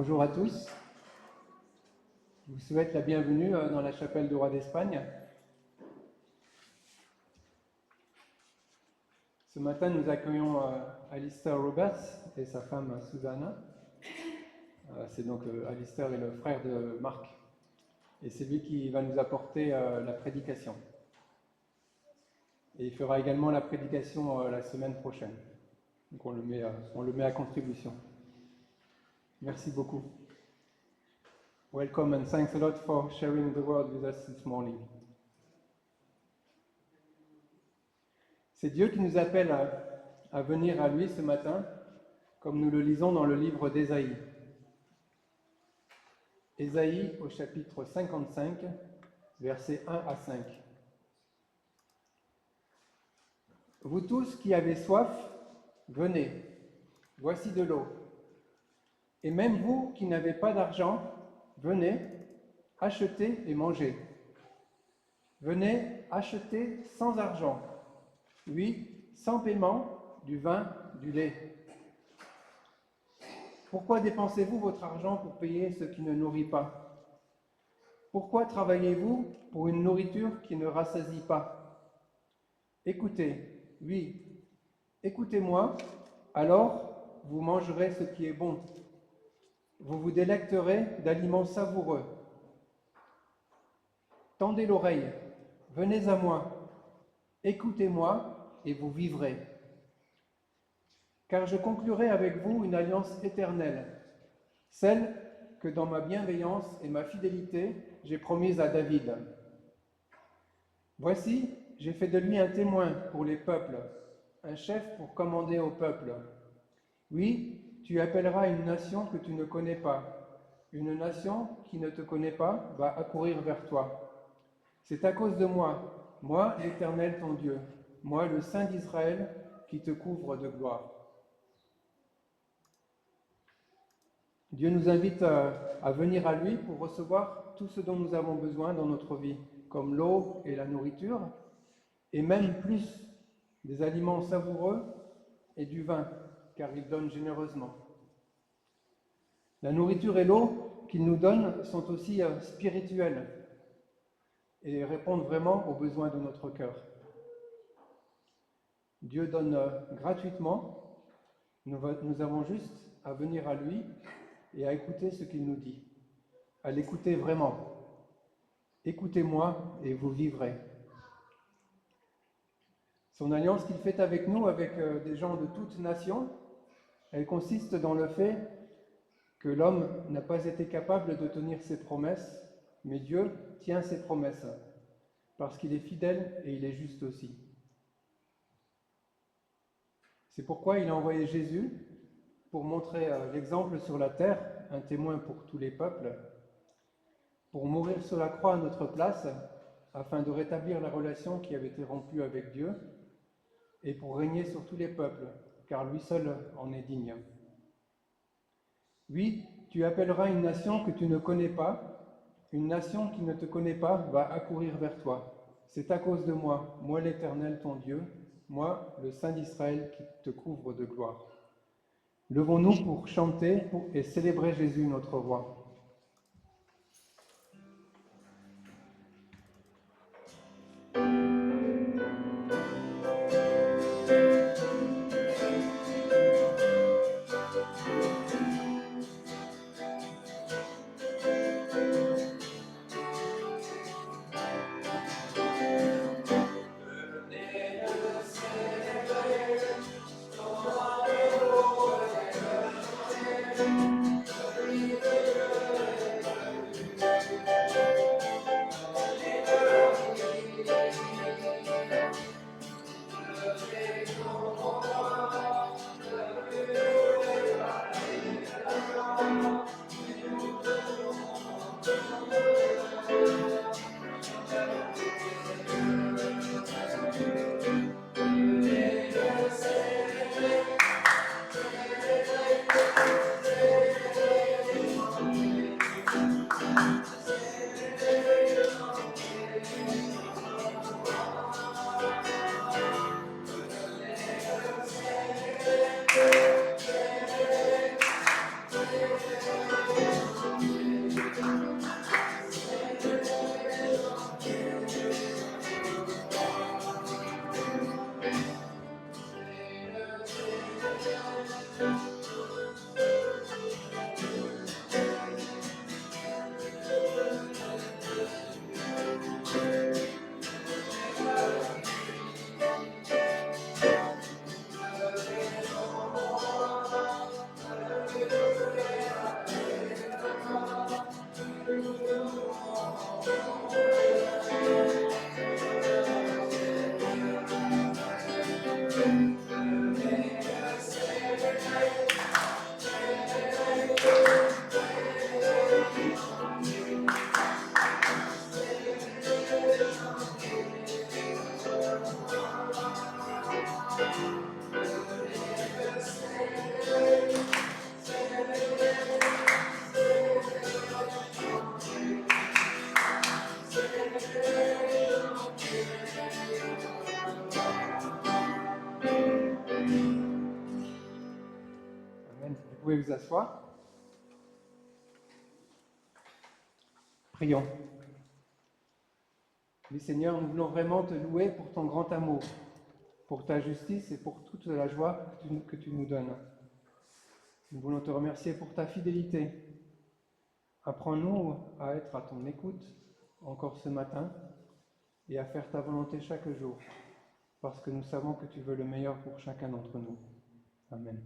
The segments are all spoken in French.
Bonjour à tous. Je vous souhaite la bienvenue dans la chapelle du roi d'Espagne. Ce matin, nous accueillons Alistair Roberts et sa femme Susanna. C'est donc Alistair est le frère de Marc. Et c'est lui qui va nous apporter la prédication. Et il fera également la prédication la semaine prochaine. Donc on le met à contribution. Merci beaucoup. Welcome and thanks a lot for sharing the word with us this morning. C'est Dieu qui nous appelle à venir à lui ce matin, comme nous le lisons dans le livre d'Ésaïe. Ésaïe au chapitre 55, versets 1 à 5. Vous tous qui avez soif, venez, voici de l'eau. Et même vous qui n'avez pas d'argent, venez, achetez et mangez. Venez acheter sans argent, oui, sans paiement, du vin, du lait. Pourquoi dépensez-vous votre argent pour payer ce qui ne nourrit pas? Pourquoi travaillez-vous pour une nourriture qui ne rassasie pas? Écoutez, oui, écoutez-moi, alors vous mangerez ce qui est bon. Vous vous délecterez d'aliments savoureux. Tendez l'oreille, venez à moi, écoutez-moi et vous vivrez. Car je conclurai avec vous une alliance éternelle, celle que dans ma bienveillance et ma fidélité, j'ai promise à David. Voici, j'ai fait de lui un témoin pour les peuples, un chef pour commander au peuple. Oui, tu appelleras une nation que tu ne connais pas. Une nation qui ne te connaît pas va accourir vers toi. C'est à cause de moi, moi l'Éternel ton Dieu, moi le Saint d'Israël, qui te couvre de gloire. Dieu nous invite à venir à lui pour recevoir tout ce dont nous avons besoin dans notre vie, comme l'eau et la nourriture, et même plus, des aliments savoureux et du vin, car il donne généreusement. La nourriture et l'eau qu'il nous donne sont aussi spirituelles et répondent vraiment aux besoins de notre cœur. Dieu donne gratuitement, nous avons juste à venir à lui et à écouter ce qu'il nous dit, à l'écouter vraiment. Écoutez-moi et vous vivrez. Son alliance qu'il fait avec nous, avec des gens de toutes nations, elle consiste dans le fait que l'homme n'a pas été capable de tenir ses promesses, mais Dieu tient ses promesses, parce qu'il est fidèle et il est juste aussi. C'est pourquoi il a envoyé Jésus pour montrer l'exemple sur la terre, un témoin pour tous les peuples, pour mourir sur la croix à notre place, afin de rétablir la relation qui avait été rompue avec Dieu, et pour régner sur tous les peuples, car lui seul en est digne. Oui, tu appelleras une nation que tu ne connais pas, une nation qui ne te connaît pas va accourir vers toi. C'est à cause de moi, moi l'Éternel ton Dieu, moi le Saint d'Israël qui te couvre de gloire. Levons-nous pour chanter et célébrer Jésus notre roi. Thank you. pouvez vous asseoir. Prions. Oui, Seigneur, nous voulons vraiment te louer pour ton grand amour, pour ta justice et pour toute la joie que tu nous donnes. Nous voulons te remercier pour ta fidélité. Apprends-nous à être à ton écoute encore ce matin et à faire ta volonté chaque jour, parce que nous savons que tu veux le meilleur pour chacun d'entre nous. Amen.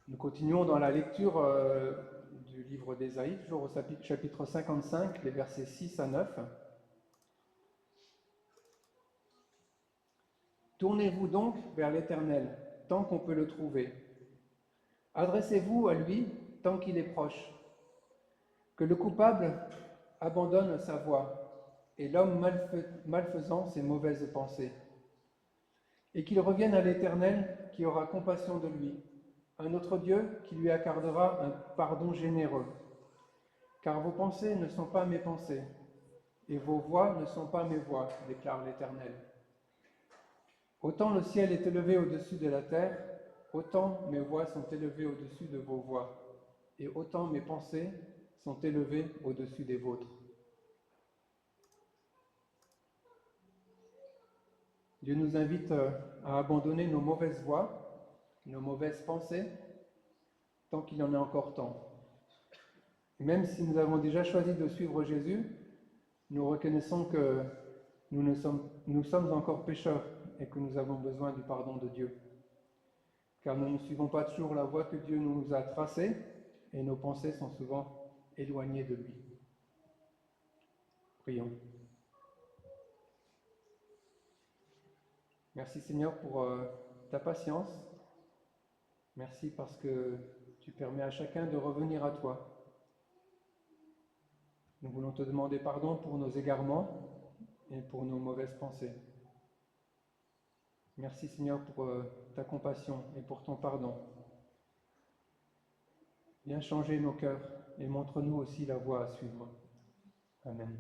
Nous continuons dans la lecture du livre d'Ésaïe, toujours au chapitre 55, les versets 6 à 9. Tournez-vous donc vers l'Éternel, tant qu'on peut le trouver. Adressez-vous à lui, tant qu'il est proche. Que le coupable abandonne sa voie, et l'homme malfaisant ses mauvaises pensées. Et qu'il revienne à l'Éternel, qui aura compassion de lui, un autre Dieu qui lui accordera un pardon généreux. Car vos pensées ne sont pas mes pensées, et vos voies ne sont pas mes voies, déclare l'Éternel. Autant le ciel est élevé au-dessus de la terre, autant mes voies sont élevées au-dessus de vos voies, et autant mes pensées sont élevées au-dessus des vôtres. Dieu nous invite à abandonner nos mauvaises voies, nos mauvaises pensées, tant qu'il en est encore temps. Et même si nous avons déjà choisi de suivre Jésus, nous reconnaissons que nous sommes encore pécheurs et que nous avons besoin du pardon de Dieu. Car nous ne suivons pas toujours la voie que Dieu nous a tracée et nos pensées sont souvent éloignées de lui. Prions. Merci Seigneur pour ta patience. Merci parce que tu permets à chacun de revenir à toi. Nous voulons te demander pardon pour nos égarements et pour nos mauvaises pensées. Merci Seigneur pour ta compassion et pour ton pardon. Viens changer nos cœurs et montre-nous aussi la voie à suivre. Amen.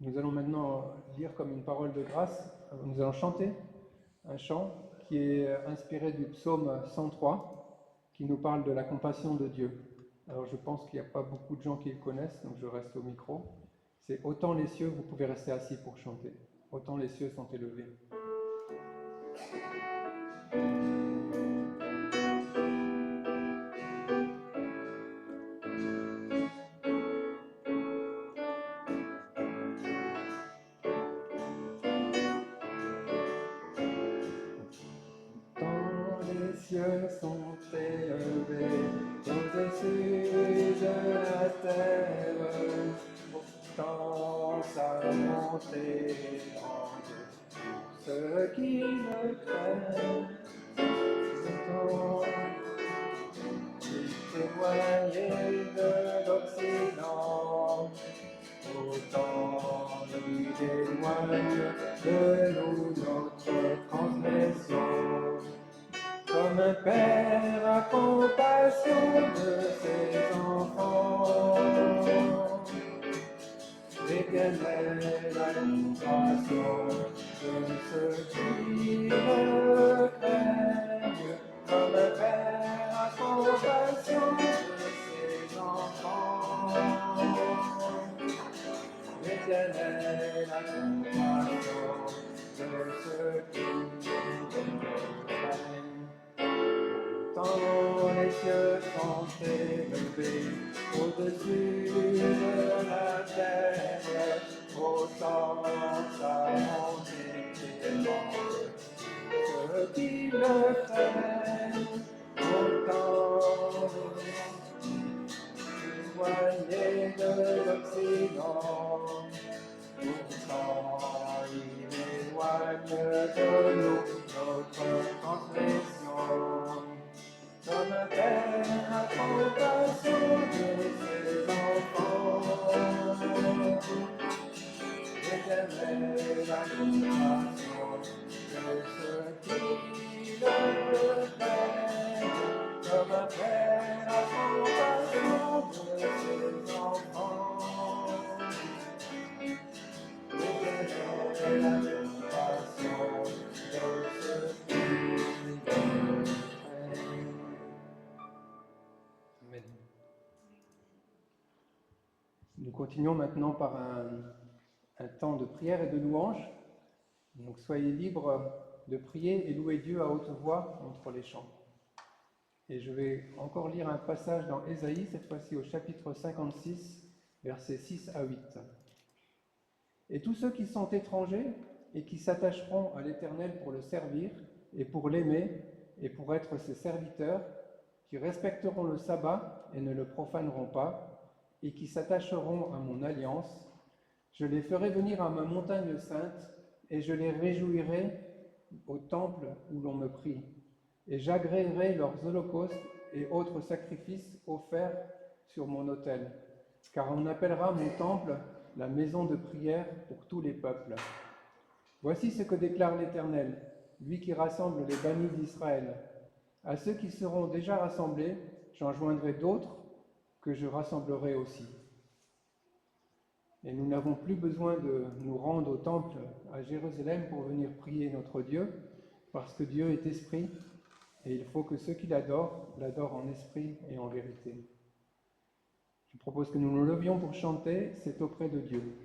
Nous allons maintenant lire comme une parole de grâce, nous allons chanter un chant qui est inspiré du psaume 103, qui nous parle de la compassion de Dieu. Alors je pense qu'il n'y a pas beaucoup de gens qui le connaissent, donc je reste au micro. C'est « Autant les cieux », vous pouvez rester assis pour chanter. « Autant les cieux sont élevés ». Sont élevés au-dessus de la terre, pourtant sa montée grande, ceux qui le craignent, pourtant éloignés de l'Occident, autant il éloigne de nous notre transgression. Comme un père a compassion de ses enfants, l'Éternel a compassion de ceux qui le craignent. Comme un père a compassion de ses enfants, l'Éternel a compassion de ceux qui le craignent. Tant les cieux sont élevés au-dessus de la terre, autant sa montée est grande. Ceux qui le craignent, autant éloignés de l'Occident, pourtant il éloigne de nous notre transgression. Comme un père a compassion de ses enfants, l'Éternel a compassion de ceux qui le craignent. Comme un père a compassion de ses continuons maintenant par un temps de prière et de louange. Donc soyez libres de prier et louer Dieu à haute voix entre les chants. Et je vais encore lire un passage dans Ésaïe, cette fois-ci au chapitre 56, versets 6 à 8. Et tous ceux qui sont étrangers et qui s'attacheront à l'Éternel pour le servir et pour l'aimer et pour être ses serviteurs, qui respecteront le sabbat et ne le profaneront pas, et qui s'attacheront à mon alliance, je les ferai venir à ma montagne sainte, et je les réjouirai au temple où l'on me prie. Et j'agréerai leurs holocaustes et autres sacrifices offerts sur mon autel, car on appellera mon temple la maison de prière pour tous les peuples. Voici ce que déclare l'Éternel, lui qui rassemble les bannis d'Israël. À ceux qui seront déjà rassemblés, j'en joindrai d'autres que je rassemblerai aussi. Et nous n'avons plus besoin de nous rendre au temple à Jérusalem pour venir prier notre Dieu, parce que Dieu est esprit, et il faut que ceux qui l'adorent en esprit et en vérité. Je propose que nous nous levions pour chanter, c'est auprès de Dieu.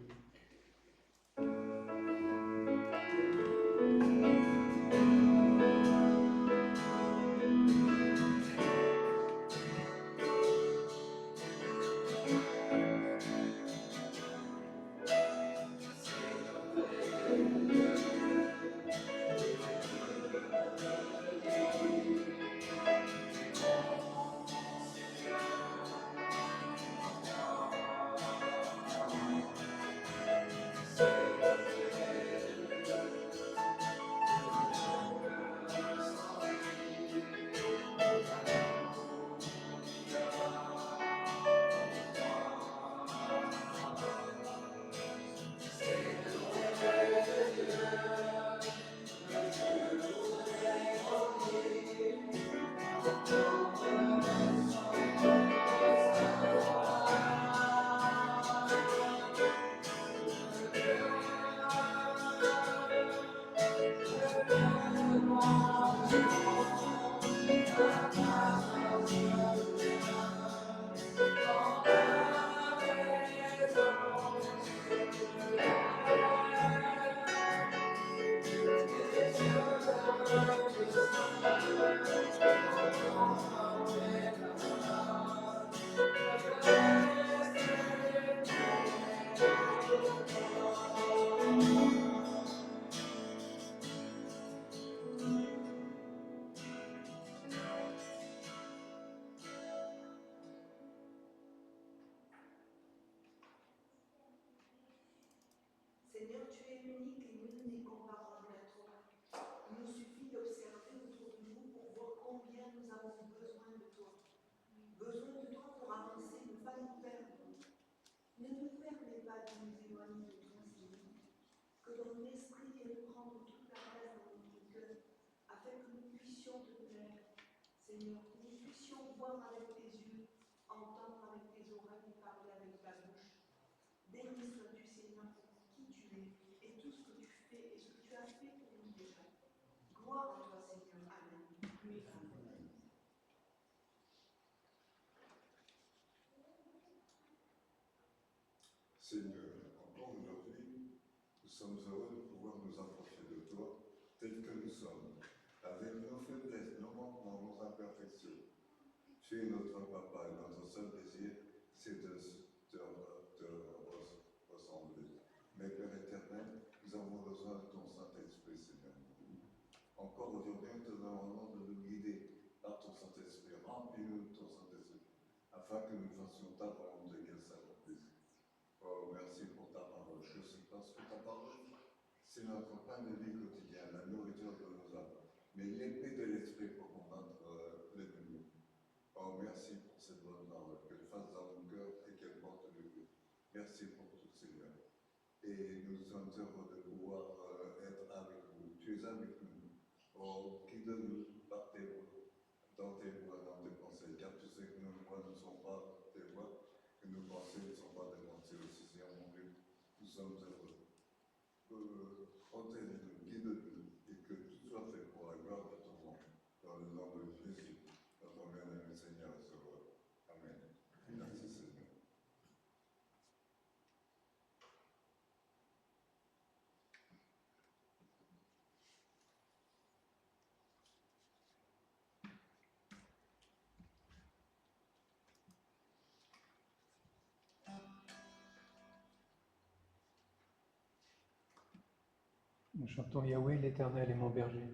Seigneur, tu es unique et nul n'est comparable à toi. Il nous suffit d'observer autour de nous pour voir combien nous avons besoin de toi. Besoin de toi pour avancer, ne pas nous perdre. Ne nous permets pas de nous éloigner de toi, Seigneur. Que ton esprit vienne prendre toute la place dans notre cœur, afin que nous puissions te plaire. Seigneur, que nous puissions voir avec tes yeux, entendre avec tes oreilles et parler avec ta bouche. Béni sois-tu, Seigneur, pour qui tu es et tout ce que tu fais et ce que tu as fait pour nous déjà. Gloire à toi, Seigneur. Amen. Amen. Seigneur, encore aujourd'hui, nous sommes heureux de pouvoir nous approcher de toi, tels que nous sommes, avec nos faiblesses, nos manquements, nos imperfections. Tu es notre papa et notre seul désir, c'est de te ressembler. Mais Père éternel, nous avons besoin de ton Saint-Esprit, Seigneur. Encore aujourd'hui, nous te demandons de nous guider par ton Saint-Esprit. Remplis-nous de ton Saint-Esprit, afin que nous fassions ta volonté, qu'elle s'accomplisse. Oh, merci pour ta parole. Je sais parce que ta parole, c'est notre pain de vie quotidien, la nourriture de nos âmes, mais l'épée de l'esprit pour combattre l'ennemi. Oh, merci pour cette bonne parole, qu'elle fasse dans mon cœur et qu'elle porte le fruit. Merci pour tout, Seigneur. Et nous sommes heureux de pouvoir être avec vous. Tu es avec nous. Oh, guide-nous par tes voies, dans tes voies, dans tes pensées, car tu sais que nos voies ne sont pas tes voies, que nos pensées ne sont pas tes pensées aussi, Seigneur mon Dieu. Nous sommes heureux. Protège-nous, guide-nous, et que tout soit fait pour la gloire de ton nom. Dans le nom de Jésus, notre bien-aimé Seigneur et Sauveur. Amen. Merci Seigneur. Nous chantons Yahweh, l'Éternel est mon berger.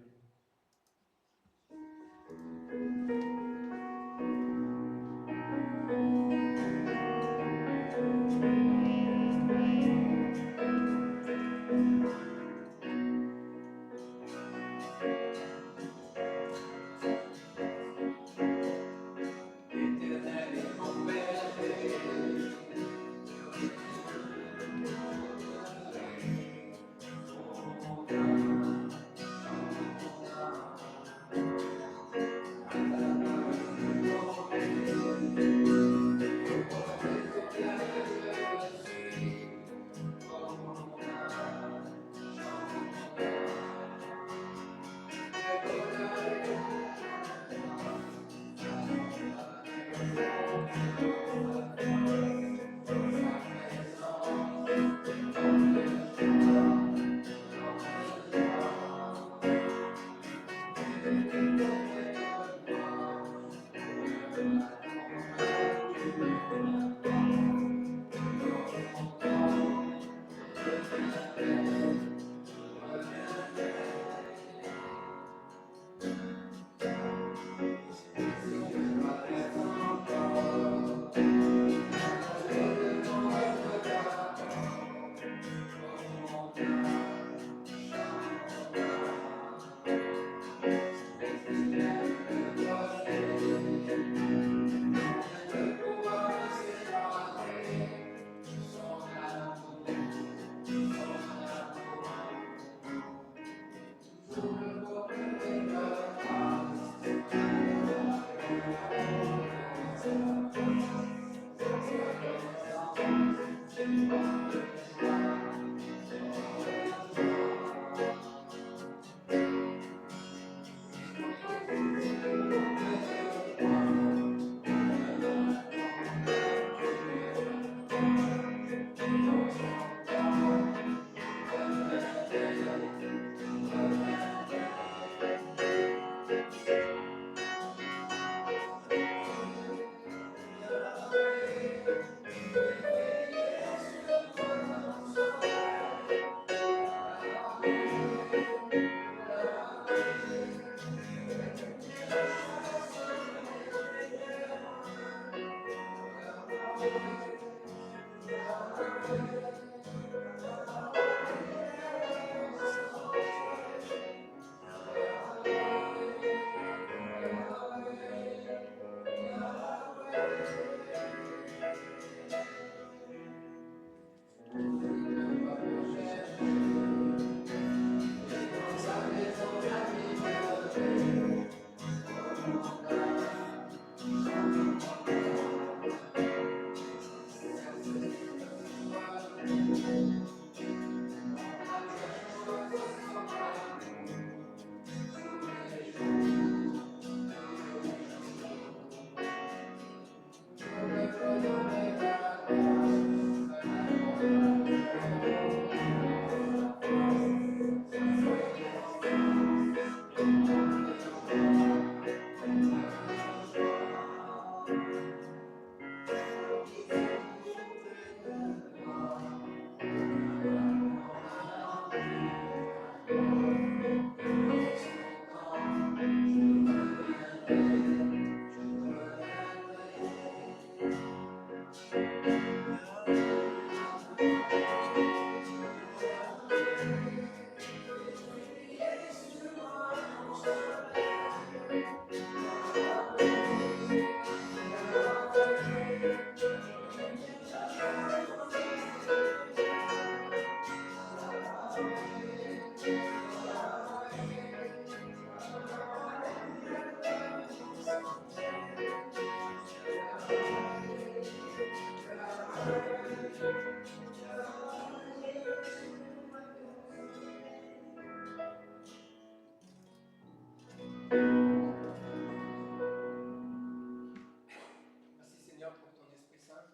Merci Seigneur pour ton Esprit Saint.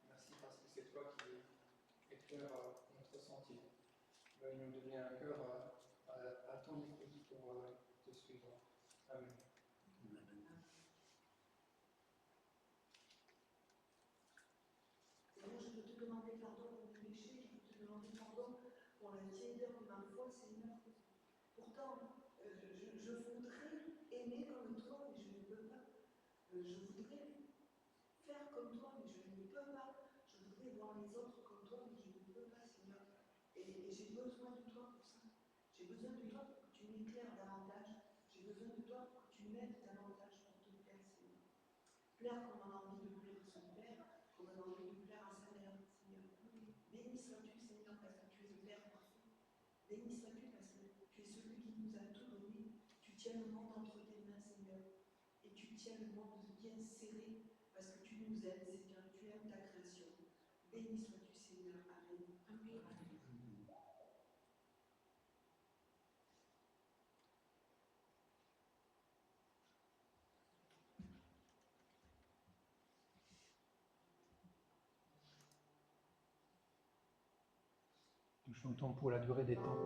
Merci parce que c'est toi qui éclaire notre sentier. Veuille nous donner un cœur à ton écoute pour te suivre. Amen. Seigneur, je peux te demander pardon pour mes péchés, je peux te demander pardon pour la tiédeur de ma foi, Seigneur. Je voudrais faire comme toi, mais je ne peux pas. Je voudrais voir les autres comme toi, mais je ne peux pas, Seigneur. Et j'ai besoin de toi pour ça. J'ai besoin de toi pour que tu m'éclaires davantage. J'ai besoin de toi pour que tu m'aides davantage pour te plaire, Seigneur. Plaire comme on a envie de plaire à son Père, comme on a envie de plaire à sa mère, Seigneur. Béni sois-tu, Seigneur, parce que tu es le Père parfait. Béni sois-tu parce que tu es celui qui nous a tout donné. Tu tiens le monde entre tes mains, Seigneur. Et tu tiens le monde bien serré parce que tu nous aides, Seigneur. Tu aimes ta création. Béni sois-tu, Seigneur. Amen. Amen. Nous chantons pour la durée des temps.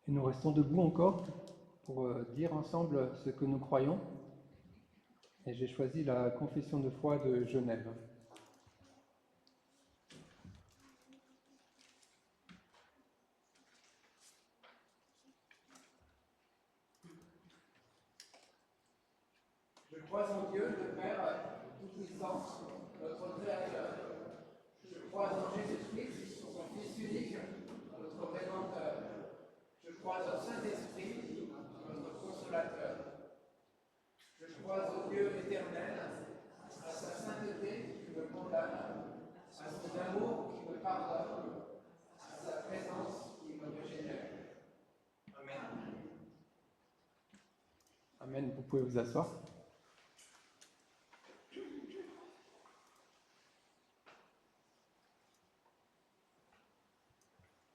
Et nous restons debout encore pour dire ensemble ce que nous croyons. Et j'ai choisi la confession de foi de Genève. Je crois en Dieu, le Père Tout-Puissant, notre Créateur. Je crois en Jésus-Christ, son Fils unique, notre Rédempteur. Je crois au Saint-Esprit. Amen. Vous pouvez vous asseoir.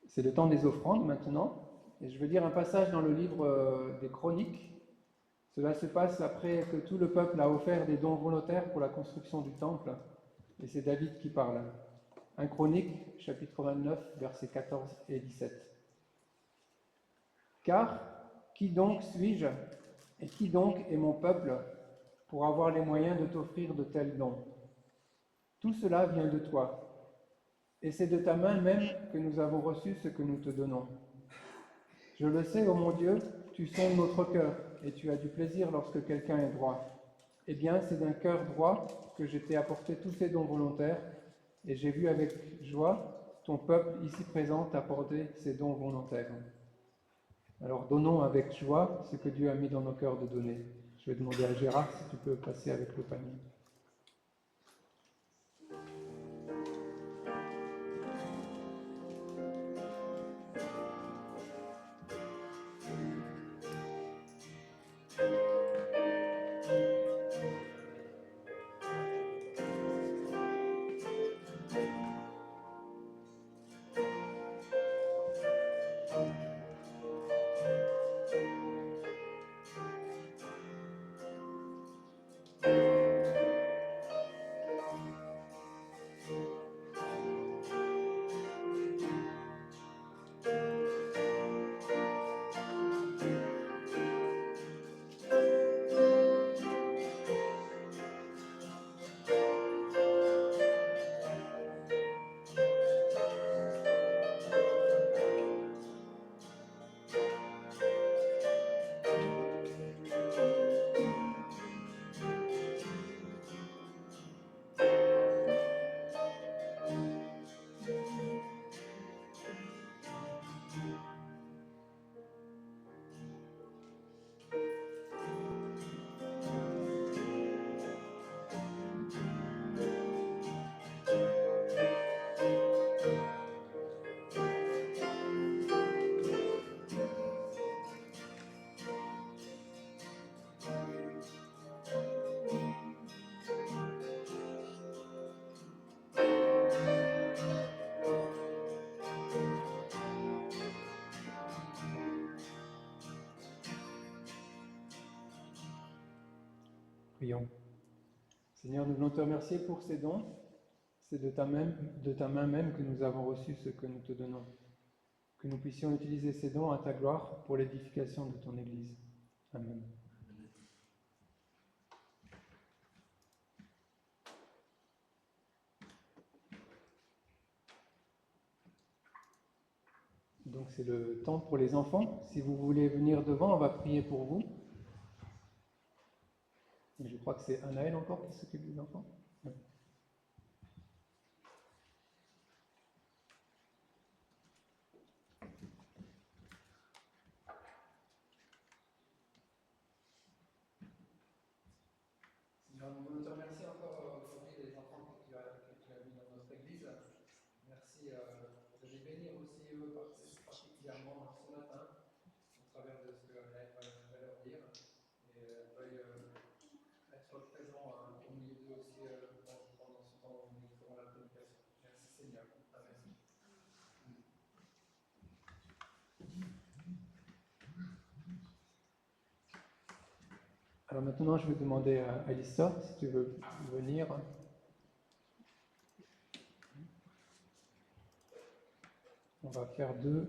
C'est le temps des offrandes maintenant. Et je vais lire un passage dans le livre des Chroniques. Cela se passe après que tout le peuple a offert des dons volontaires pour la construction du temple. Et c'est David qui parle. 1 Chronique, chapitre 29, versets 14 et 17. Car qui donc suis-je et qui donc est mon peuple pour avoir les moyens de t'offrir de tels dons? Tout cela vient de toi. Et c'est de ta main même que nous avons reçu ce que nous te donnons. Je le sais, ô mon Dieu, tu sondes notre cœur, et tu as du plaisir lorsque quelqu'un est droit. Eh bien, c'est d'un cœur droit que je t'ai apporté tous ces dons volontaires, et j'ai vu avec joie ton peuple ici présent t'apporter ces dons volontaires. Alors donnons avec joie ce que Dieu a mis dans nos cœurs de donner. Je vais demander à Gérard si tu peux passer avec le panier. Prions. Seigneur, nous voulons te remercier pour ces dons. C'est de ta main même que nous avons reçu ce que nous te donnons. Que nous puissions utiliser ces dons à ta gloire pour l'édification de ton Église. Amen. Donc c'est le temps pour les enfants. Si vous voulez venir devant, on va prier pour vous. Et je crois que c'est Anaël encore qui s'occupe des enfants. Ouais. Seigneur, nous voulons te remercier encore aujourd'hui des enfants que tu as mis dans notre Église. Merci de les bénir aussi eux particulièrement ce matin au travers de ce que Anaël va leur dire. Et veuille être présent au milieu d'eux aussi pendant ce temps où nous ferons la prédication. Merci Seigneur. Amen. Alors maintenant, je vais demander à Alissa si tu veux venir. On va faire deux.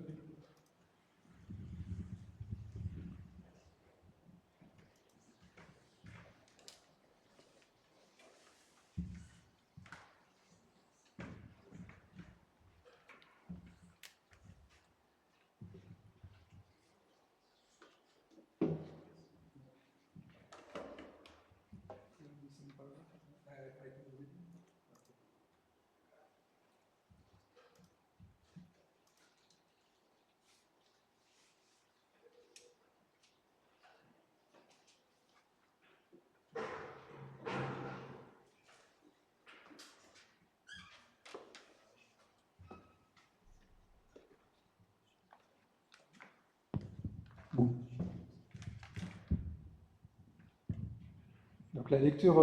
la lecture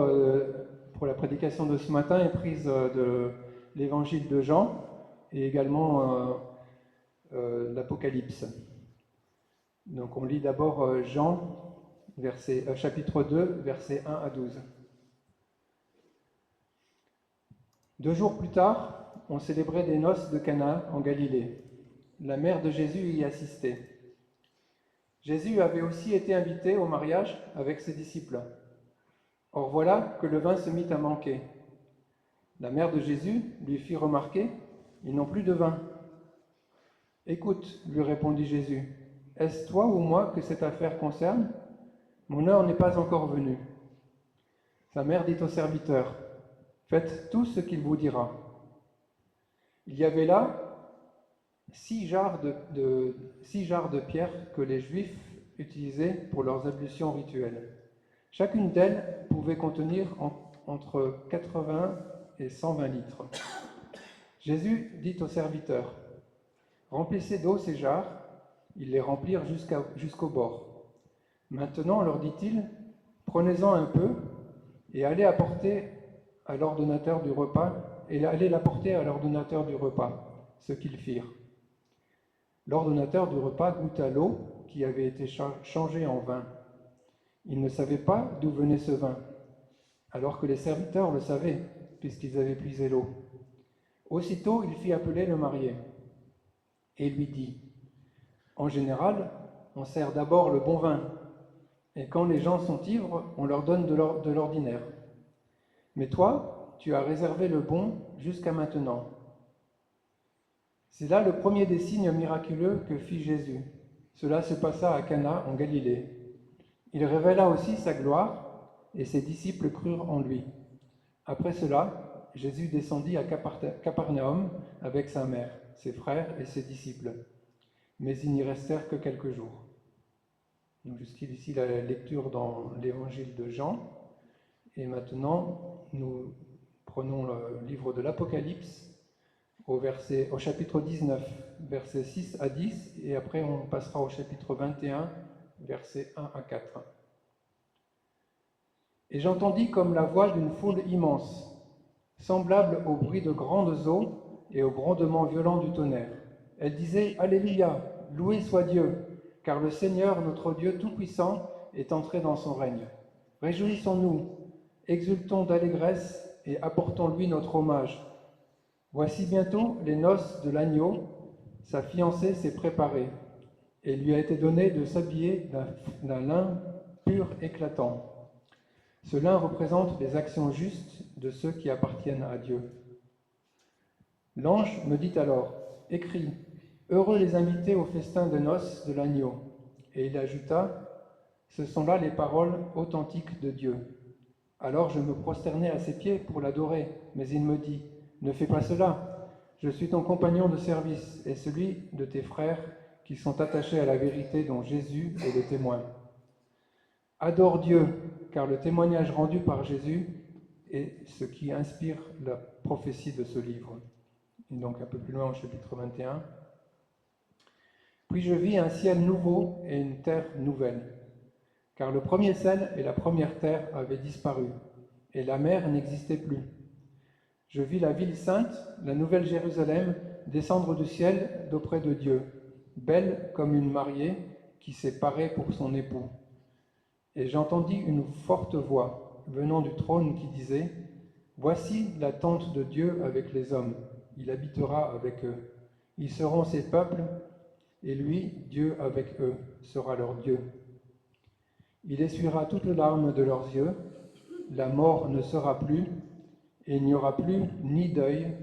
pour la prédication de ce matin est prise de l'évangile de Jean et également l'Apocalypse. Donc on lit d'abord Jean, chapitre 2, versets 1 à 12. 2 jours plus tard, on célébrait des noces de Cana en Galilée. La mère de Jésus y assistait. Jésus avait aussi été invité au mariage avec ses disciples. Or voilà que le vin se mit à manquer. La mère de Jésus lui fit remarquer, « Ils n'ont plus de vin. » « Écoute, lui répondit Jésus, est-ce toi ou moi que cette affaire concerne ? Mon heure n'est pas encore venue. » Sa mère dit au serviteur, « Faites tout ce qu'il vous dira. » Il y avait là 6 jarres de pierre que les Juifs utilisaient pour leurs ablutions rituelles. Chacune d'elles pouvait contenir entre 80 et 120 litres. Jésus dit au serviteur, « Remplissez d'eau ces jarres. » Ils les remplirent jusqu'au bord. « Maintenant, leur dit-il, prenez-en un peu et allez l'apporter à l'ordonnateur du repas, ce qu'ils firent. L'ordonnateur du repas goûta l'eau qui avait été changée en vin. Il ne savait pas d'où venait ce vin, alors que les serviteurs le savaient, puisqu'ils avaient puisé l'eau. Aussitôt, il fit appeler le marié et lui dit, « En général, on sert d'abord le bon vin, et quand les gens sont ivres, on leur donne de l'ordinaire. Mais toi, tu as réservé le bon jusqu'à maintenant. » C'est là le premier des signes miraculeux que fit Jésus. Cela se passa à Cana en Galilée. Il révéla aussi sa gloire, et ses disciples crurent en lui. Après cela, Jésus descendit à Capernaum avec sa mère, ses frères et ses disciples. Mais ils n'y restèrent que quelques jours. Donc jusqu'ici la lecture dans l'évangile de Jean. Et maintenant, nous prenons le livre de l'Apocalypse au chapitre 19, versets 6 à 10, et après on passera au chapitre 21, versets 1 à 4. Et j'entendis comme la voix d'une foule immense, semblable au bruit de grandes eaux et au grondement violent du tonnerre. Elle disait « Alléluia, loué soit Dieu, car le Seigneur, notre Dieu Tout-Puissant, est entré dans son règne. Réjouissons-nous, exultons d'allégresse et apportons-lui notre hommage. Voici bientôt les noces de l'agneau, sa fiancée s'est préparée, et il lui a été donné de s'habiller d'un lin pur éclatant. Ce lin représente les actions justes de ceux qui appartiennent à Dieu. L'ange me dit alors, « Écris, heureux les invités au festin de noces de l'agneau. » Et il ajouta, « Ce sont là les paroles authentiques de Dieu. » Alors je me prosternai à ses pieds pour l'adorer, mais il me dit, « Ne fais pas cela, je suis ton compagnon de service et celui de tes frères qui sont attachés à la vérité dont Jésus est le témoin. Adore Dieu, car le témoignage rendu par Jésus est ce qui inspire la prophétie de ce livre. » Et donc un peu plus loin au chapitre 21. Puis je vis un ciel nouveau et une terre nouvelle, car le premier ciel et la première terre avaient disparu, et la mer n'existait plus. Je vis la ville sainte, la nouvelle Jérusalem, descendre du ciel d'auprès de Dieu, belle comme une mariée qui s'est parée pour son époux. Et j'entendis une forte voix venant du trône qui disait, « Voici la tente de Dieu avec les hommes, il habitera avec eux. Ils seront ses peuples, et lui, Dieu avec eux, sera leur Dieu. Il essuiera toutes les larmes de leurs yeux, la mort ne sera plus, et il n'y aura plus ni deuil,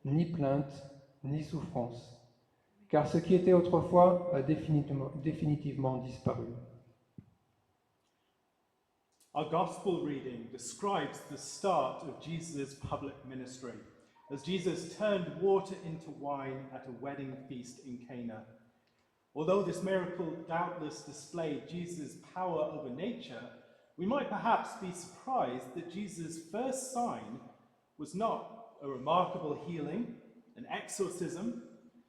ni plainte, ni souffrance, car ce qui était autrefois a définitivement disparu. » Our gospel reading describes the start of Jesus' public ministry, as Jesus turned water into wine at a wedding feast in Cana. Although this miracle doubtless displayed Jesus' power over nature, we might perhaps be surprised that Jesus' first sign was not a remarkable healing, an exorcism,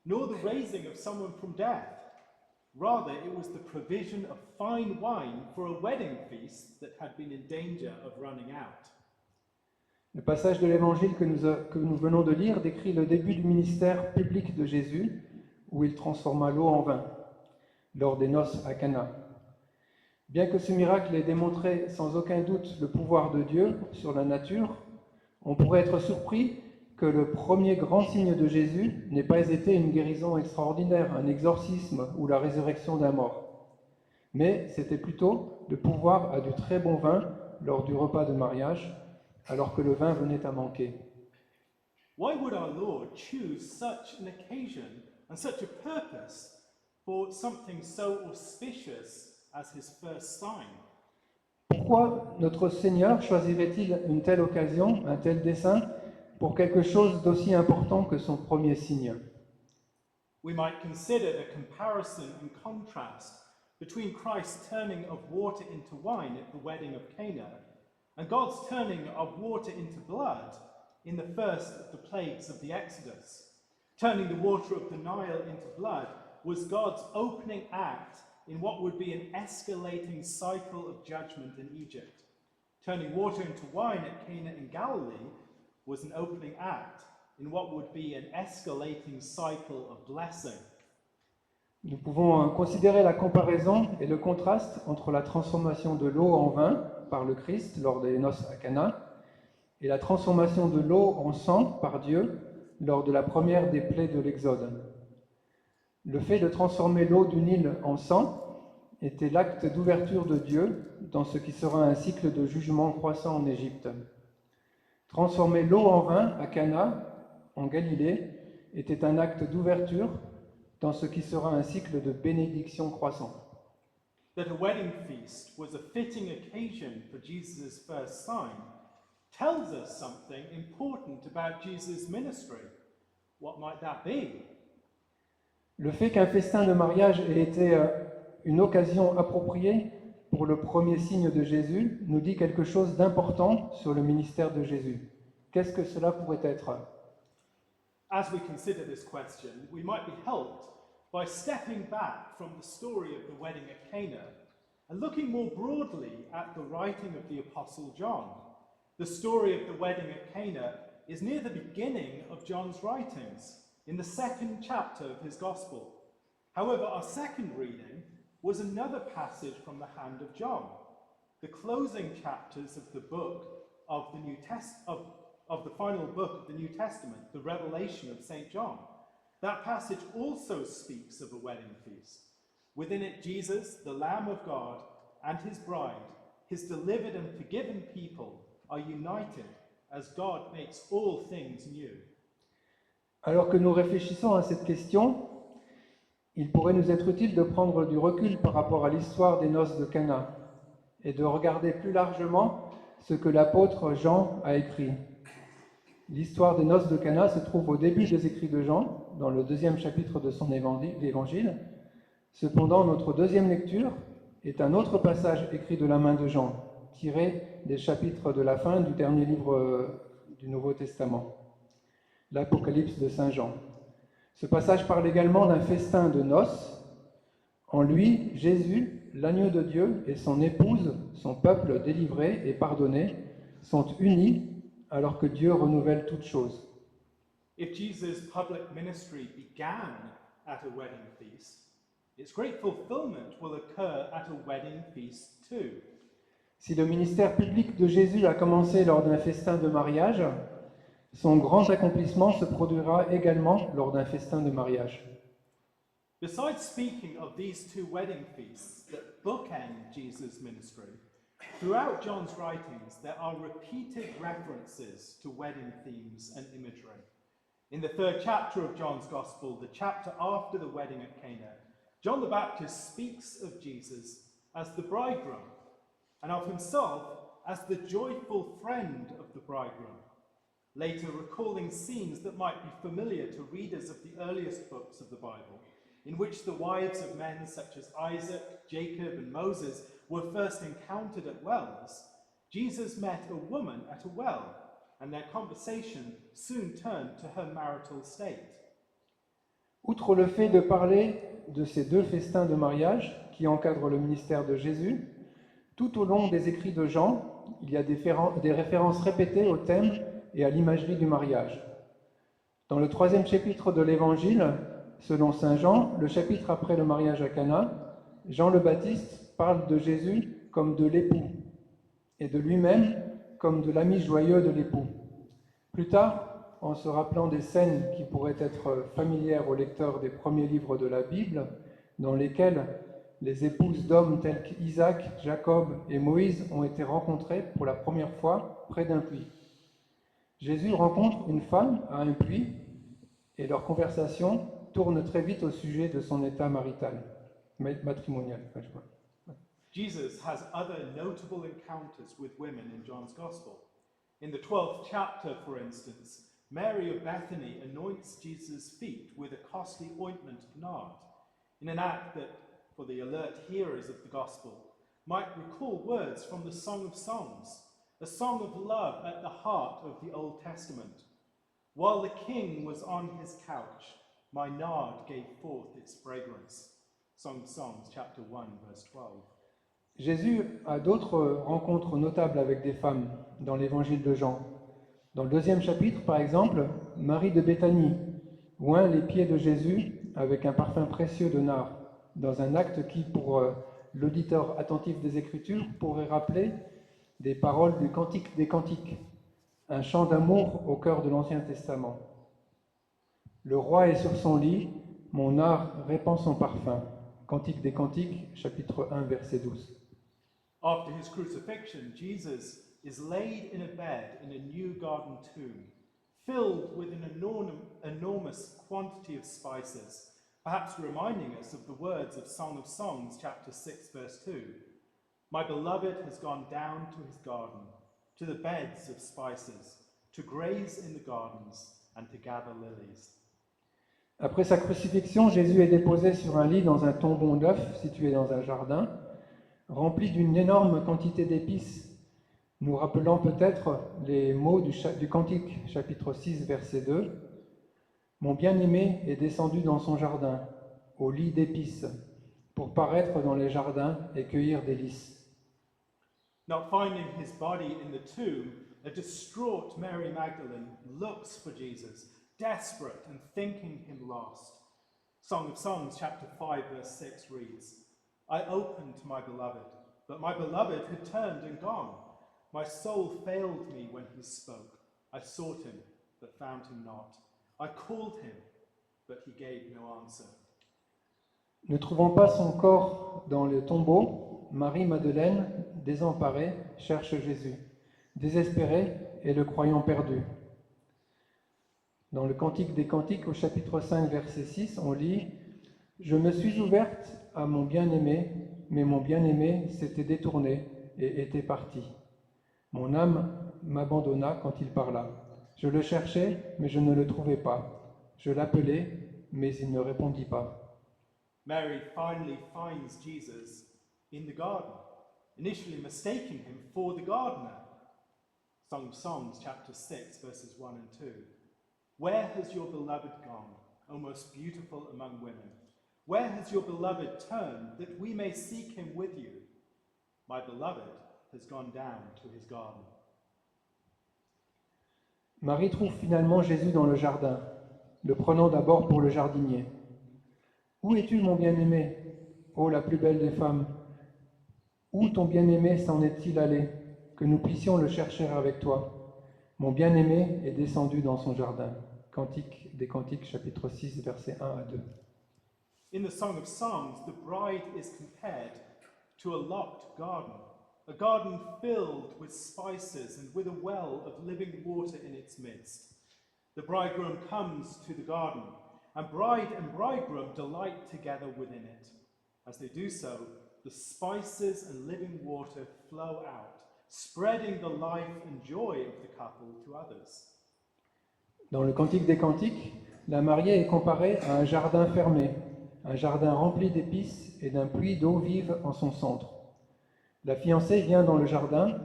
nor the raising of someone from death. Rather, it was the provision of fine wine for a wedding feast that had been in danger of running out. Le passage de l'Évangile que nous venons de lire décrit le début du ministère public de Jésus, où il transforma l'eau en vin, lors des noces à Cana. Bien que ce miracle ait démontré sans aucun doute le pouvoir de Dieu sur la nature, on pourrait être surpris que le premier grand signe de Jésus n'ait pas été une guérison extraordinaire, un exorcisme ou la résurrection d'un mort. Mais c'était plutôt le pouvoir à du très bon vin lors du repas de mariage, alors que le vin venait à manquer. Why would our Lord choose such an occasion and such a purpose for something so auspicious as his first sign? Pourquoi notre Seigneur choisirait-il une telle occasion, un tel dessein, pour quelque chose d'aussi important que son premier signe? We might consider the comparison and contrast between Christ's turning of water into wine at the wedding of Cana and God's turning of water into blood in the first of the plagues of the Exodus. Turning the water of the Nile into blood was God's opening act in what would be an escalating cycle of judgment in Egypt. Turning water into wine at Cana in Galilee was an opening act in what would be an escalating cycle of blessing. Nous pouvons considérer la comparaison et le contraste entre la transformation de l'eau en vin par le Christ lors des noces à Cana et la transformation de l'eau en sang par Dieu lors de la première des plaies de l'Exode. Le fait de transformer l'eau du Nil en sang était l'acte d'ouverture de Dieu dans ce qui sera un cycle de jugement croissant en Égypte. Transformer l'eau en vin à Cana, en Galilée, était un acte d'ouverture dans ce qui sera un cycle de bénédiction croissant. That a wedding feast was a fitting occasion for Jesus' first sign tells us something important about Jesus' ministry. What might that be? Le fait qu'un festin de mariage ait été une occasion appropriée pour le premier signe de Jésus nous dit quelque chose d'important sur le ministère de Jésus. Qu'est-ce que cela pourrait être? As we consider this question, we might be helped by stepping back from the story of the wedding at Cana and looking more broadly at the writing of the Apostle John. The story of the wedding at Cana is near the beginning of John's writings, in the second chapter of his Gospel. However, our second reading was another passage from the hand of John, the closing chapters of the book of the of the final book of the New Testament, the Revelation of St. John. That passage also speaks of a wedding feast. Within it, Jesus, the Lamb of God, and his bride, his delivered and forgiven people, are united as God makes all things new. Alors que nous réfléchissons à cette question, il pourrait nous être utile de prendre du recul par rapport à l'histoire des noces de Cana et de regarder plus largement ce que l'apôtre Jean a écrit. L'histoire des noces de Cana se trouve au début des écrits de Jean, dans le 2e chapitre de son évangile. Cependant, notre deuxième lecture est un autre passage écrit de la main de Jean, tiré des chapitres de la fin du dernier livre du Nouveau Testament, l'Apocalypse de Saint Jean. Ce passage parle également d'un festin de noces. En lui, Jésus, l'agneau de Dieu, et son épouse, son peuple délivré et pardonné, sont unis alors que Dieu renouvelle toutes choses. If Jesus' public ministry began at a wedding feast, its great fulfillment will occur at a wedding feast too. Si le ministère public de Jésus a commencé lors d'un festin de mariage, son grand accomplissement se produira également lors d'un festin de mariage. Besides speaking of these two wedding feasts that bookend Jesus' ministry, throughout John's writings there are repeated references to wedding themes and imagery. In the 3rd chapter of John's Gospel, the chapter after the wedding at Cana, John the Baptist speaks of Jesus as the bridegroom and of himself as the joyful friend of the bridegroom, later recalling scenes that might be familiar to readers of the earliest books of the Bible, in which the wives of men such as Isaac, Jacob, and Moses were first encountered at wells. Jesus met a woman at a well, and their conversation soon turned to her marital state. Outre le fait de parler de ces deux festins de mariage qui encadrent le ministère de Jésus. Tout au long des écrits de Jean, il y a des références répétées au thème et à l'imagerie du mariage. Dans le 3e chapitre de l'Évangile, selon saint Jean, le chapitre après le mariage à Cana, Jean le Baptiste parle de Jésus comme de l'époux et de lui-même comme de l'ami joyeux de l'époux. Plus tard, en se rappelant des scènes qui pourraient être familières aux lecteurs des premiers livres de la Bible, dans lesquelles les épouses d'hommes tels qu'Isaac, Jacob et Moïse ont été rencontrées pour la première fois près d'un puits. Jésus rencontre une femme à un puits et leur conversation tourne très vite au sujet de son état matrimonial. Jesus has other notable encounters with women in John's Gospel. In the 12th chapter, for instance, Mary of Bethany anoints Jesus' feet with a costly ointment of nard, in an act that, for the alert hearers of the Gospel, might recall words from the Song of Songs, a song of love at the heart of the Old Testament. While the king was on his couch, my nard gave forth its fragrance. Song of Songs, chapter 1, verse 12. Jésus a d'autres rencontres notables avec des femmes dans l'évangile de Jean. Dans le 2e chapitre, par exemple, Marie de Béthanie oint les pieds de Jésus avec un parfum précieux de nard, dans un acte qui, pour l'auditeur attentif des Écritures, pourrait rappeler des paroles du Cantique des Cantiques, un chant d'amour au cœur de l'Ancien Testament. Le roi est sur son lit, mon nard répand son parfum. Cantique des Cantiques, chapitre 1, verset 12. After his crucifixion, Jesus is laid in a bed in a new garden tomb, filled with an enormous quantity of spices, perhaps reminding us of the words of Song of Songs, chapter 6, verse 2. My beloved has gone down to his garden, to the beds of spices, to graze in the gardens and to gather lilies. Après sa crucifixion, Jésus est déposé sur un lit dans un tombeau neuf situé dans un jardin, rempli d'une énorme quantité d'épices, nous rappelant peut-être les mots du Cantique, chapitre 6, verset 2. Mon bien-aimé est descendu dans son jardin, au lit d'épices, pour paraître dans les jardins et cueillir des lys. Not finding his body in the tomb, a distraught Mary Magdalene looks for Jesus, desperate and thinking him lost. Song of Songs, chapter 5, verse 6 reads, I opened to my beloved, but my beloved had turned and gone. My soul failed me when he spoke. I sought him, but found him not. I called him, but he gave no answer. Ne trouvant pas son corps dans le tombeau, Marie-Madeleine, désemparée, cherche Jésus, désespérée et le croyant perdu. Dans le Cantique des Cantiques, au chapitre 5, verset 6, on lit « Je me suis ouverte à mon bien-aimé, mais mon bien-aimé s'était détourné et était parti. Mon âme m'abandonna quand il parla. Je le cherchais, mais je ne le trouvais pas. Je l'appelais, mais il ne répondit pas. » Mary finally finds Jesus in the garden, initially mistaking him for the gardener. Song of Songs, chapter 6, verses 1 and 2. Where has your beloved gone, O most beautiful among women? Where has your beloved turned, that we may seek him with you? My beloved has gone down to his garden. Marie trouve finalement Jésus dans le jardin, le prenant d'abord pour le jardinier. « Où es-tu, mon bien-aimé, ô la plus belle des femmes? Où ton bien-aimé s'en est-il allé, que nous puissions le chercher avec toi? Mon bien-aimé est descendu dans son jardin. » Cantique des Cantiques, chapitre 6, versets 1 à 2. In the Song of Songs, the bride is compared to a locked garden filled with spices and with a well of living water in its midst. The bridegroom comes to the garden, and bride and bridegroom delight together within it. As they do so, the spices and living water flow out, spreading the life and joy of the couple to others. Dans le Cantique des Cantiques, la mariée est comparée à un jardin fermé, un jardin rempli d'épices et d'un puits d'eau vive en son centre. La fiancée vient dans le jardin,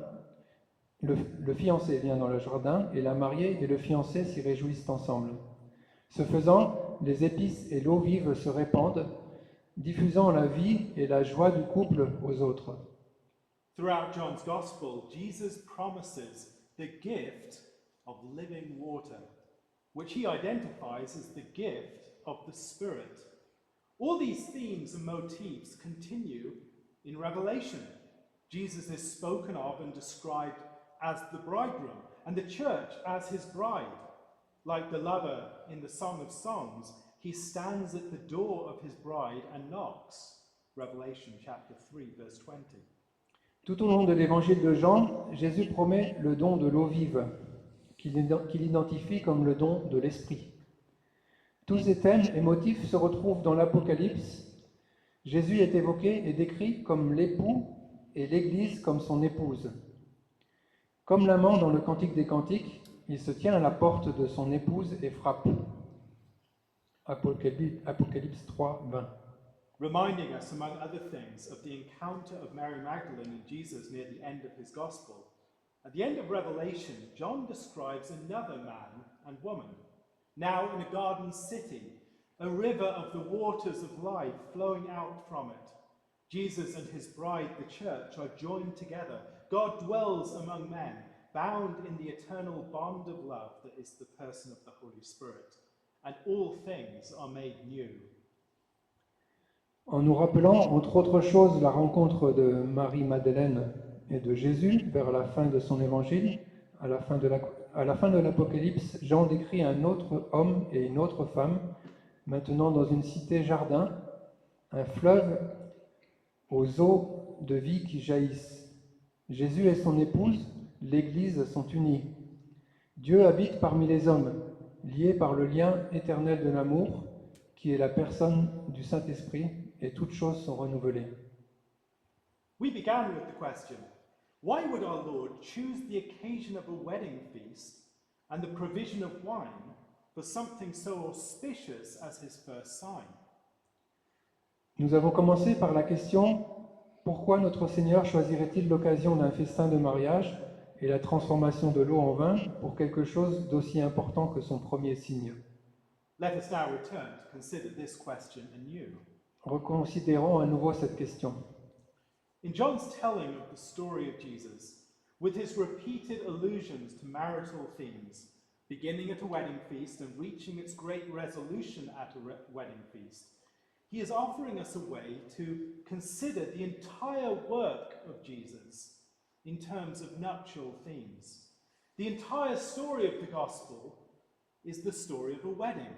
le fiancé vient dans le jardin et la mariée et le fiancé s'y réjouissent ensemble. Ce faisant, les épices et l'eau vive se répandent, diffusant la vie et la joie du couple aux autres. Throughout John's Gospel, Jesus promises the gift of living water, which he identifies as the gift of the Spirit. All these themes and motifs continue in Revelation. Jesus is spoken of and described as the bridegroom, and the church as his bride. Like the lover in the Song of Songs, he stands at the door of his bride and knocks. Revelation chapter 3, verse 20. Tout au long de l'évangile de Jean, Jésus promet le don de l'eau vive, qu'il identifie comme le don de l'Esprit. Tous ces thèmes et motifs se retrouvent dans l'Apocalypse. Jésus est évoqué et décrit comme l'époux et l'Église comme son épouse. Comme l'amant dans le Cantique des Cantiques, il se tient à la porte de son épouse et frappe. Apocalypse 3, 20. Reminding us, among other things, of the encounter of Mary Magdalene and Jesus near the end of his Gospel. At the end of Revelation, John describes another man and woman, now in a garden city, a river of the waters of life flowing out from it. Jesus and his bride, the church, are joined together. God dwells among men, bound in the eternal bond of love that is the person of the Holy Spirit. And all things are made new. En nous rappelant, entre autres choses, la rencontre de Marie-Madeleine et de Jésus vers la fin de son évangile, à la fin de l'Apocalypse, Jean décrit un autre homme et une autre femme, maintenant dans une cité-jardin, un fleuve aux eaux de vie qui jaillissent. Jésus et son épouse, l'Église, sont unis. Dieu habite parmi les hommes, liés par le lien éternel de l'amour, qui est la personne du Saint-Esprit, et toutes choses sont renouvelées. We began with the question, why would our Lord choose the occasion of a wedding feast and the provision of wine for something so auspicious as his first sign? Nous avons commencé par la question « Pourquoi notre Seigneur choisirait-il l'occasion d'un festin de mariage et la transformation de l'eau en vin pour quelque chose d'aussi important que son premier signe ?» Let us now return to consider this question anew. Reconsidérons à nouveau cette question. In John's telling of the story of Jesus, with his repeated allusions to marital themes, beginning at a wedding feast and reaching its great resolution at a wedding feast, he is offering us a way to consider the entire work of Jesus in terms of nuptial themes. The entire story of the gospel is the story of a wedding.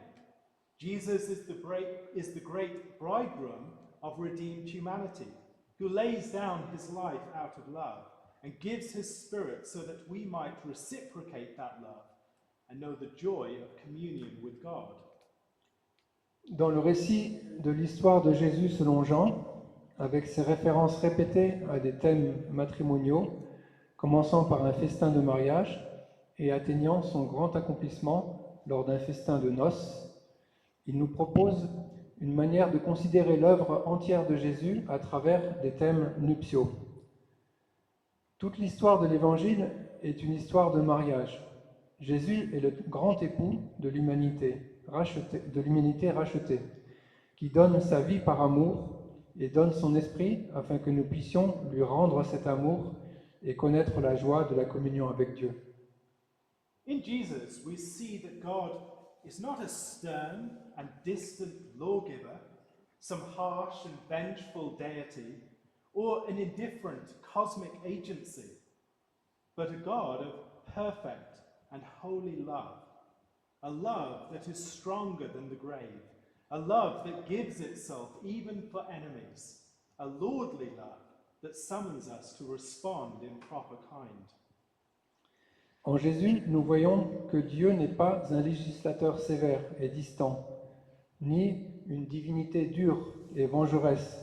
Jesus is the great bridegroom of redeemed humanity, who lays down his life out of love and gives his Spirit so that we might reciprocate that love and know the joy of communion with God. Dans le récit de l'histoire de Jésus selon Jean, avec ses références répétées à des thèmes matrimoniaux, commençant par un festin de mariage et atteignant son grand accomplissement lors d'un festin de noces, il nous propose une manière de considérer l'œuvre entière de Jésus à travers des thèmes nuptiaux. Toute l'histoire de l'Évangile est une histoire de mariage. Jésus est le grand époux de l'humanité rachetée, qui donne sa vie par amour et donne son esprit afin que nous puissions lui rendre cet amour et connaître la joie de la communion avec Dieu. In Jesus, we see that God is not a stern and distant lawgiver, some harsh and vengeful deity, or an indifferent cosmic agency, but a God of perfect and holy love, a love that is stronger than the grave, a love that gives itself even for enemies, a lordly love that summons us to respond in proper kind. En Jésus, nous voyons que Dieu n'est pas un législateur sévère et distant, ni une divinité dure et vengeresse,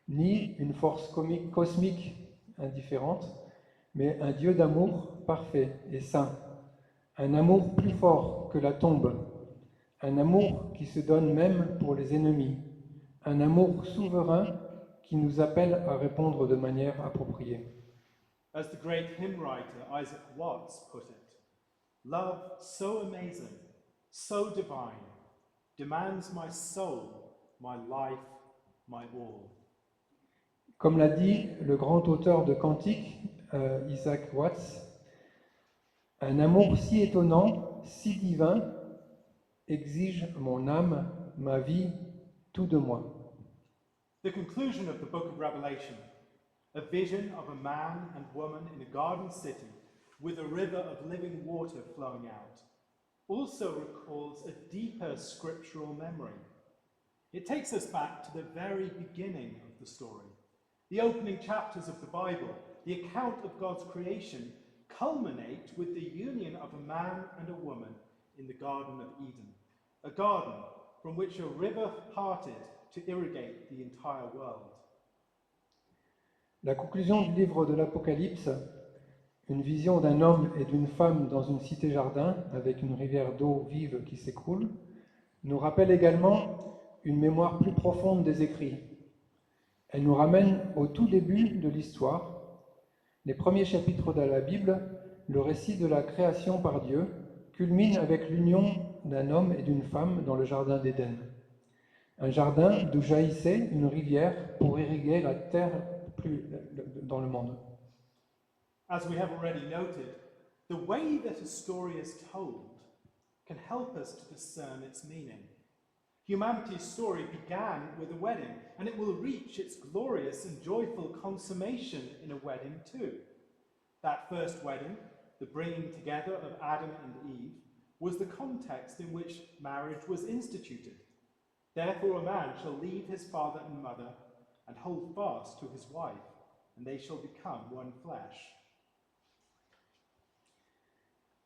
ni une force cosmique indifférente, mais un Dieu d'amour parfait et saint, un amour plus fort que la tombe, un amour qui se donne même pour les ennemis, un amour souverain qui nous appelle à répondre de manière appropriée. As the great hymn writer Isaac Watts put it, love so amazing, so divine, demands my soul, my life, my all. Comme l'a dit le grand auteur de Cantiques, Isaac Watts, un amour si étonnant, si divin, exige mon âme, ma vie, tout de moi. The conclusion of the book of Revelation, a vision of a man and woman in a garden city with a river of living water flowing out, also recalls a deeper scriptural memory. It takes us back to the very beginning of the story. The opening chapters of the Bible, the account of God's creation, culminate with the union of a man and a woman in the Garden of Eden, a garden from which a river parted to irrigate the entire world. La conclusion du livre de l'Apocalypse, une vision d'un homme et d'une femme dans une cité-jardin avec une rivière d'eau vive qui s'écoule, nous rappelle également une mémoire plus profonde des écrits. Elle nous ramène au tout début de l'histoire, les premiers chapitres de la Bible, le récit de la création par Dieu, culmine avec l'union d'un homme et d'une femme dans le jardin d'Éden. Un jardin d'où jaillissait une rivière pour irriguer la terre dans le monde. As we have already noted, the way that a story is told can help us to discern its meaning. Humanity's story began with a wedding, and it will reach its glorious and joyful consummation in a wedding too. That first wedding, the bringing together of Adam and Eve, was the context in which marriage was instituted. Therefore a man shall leave his father and mother and hold fast to his wife, and they shall become one flesh.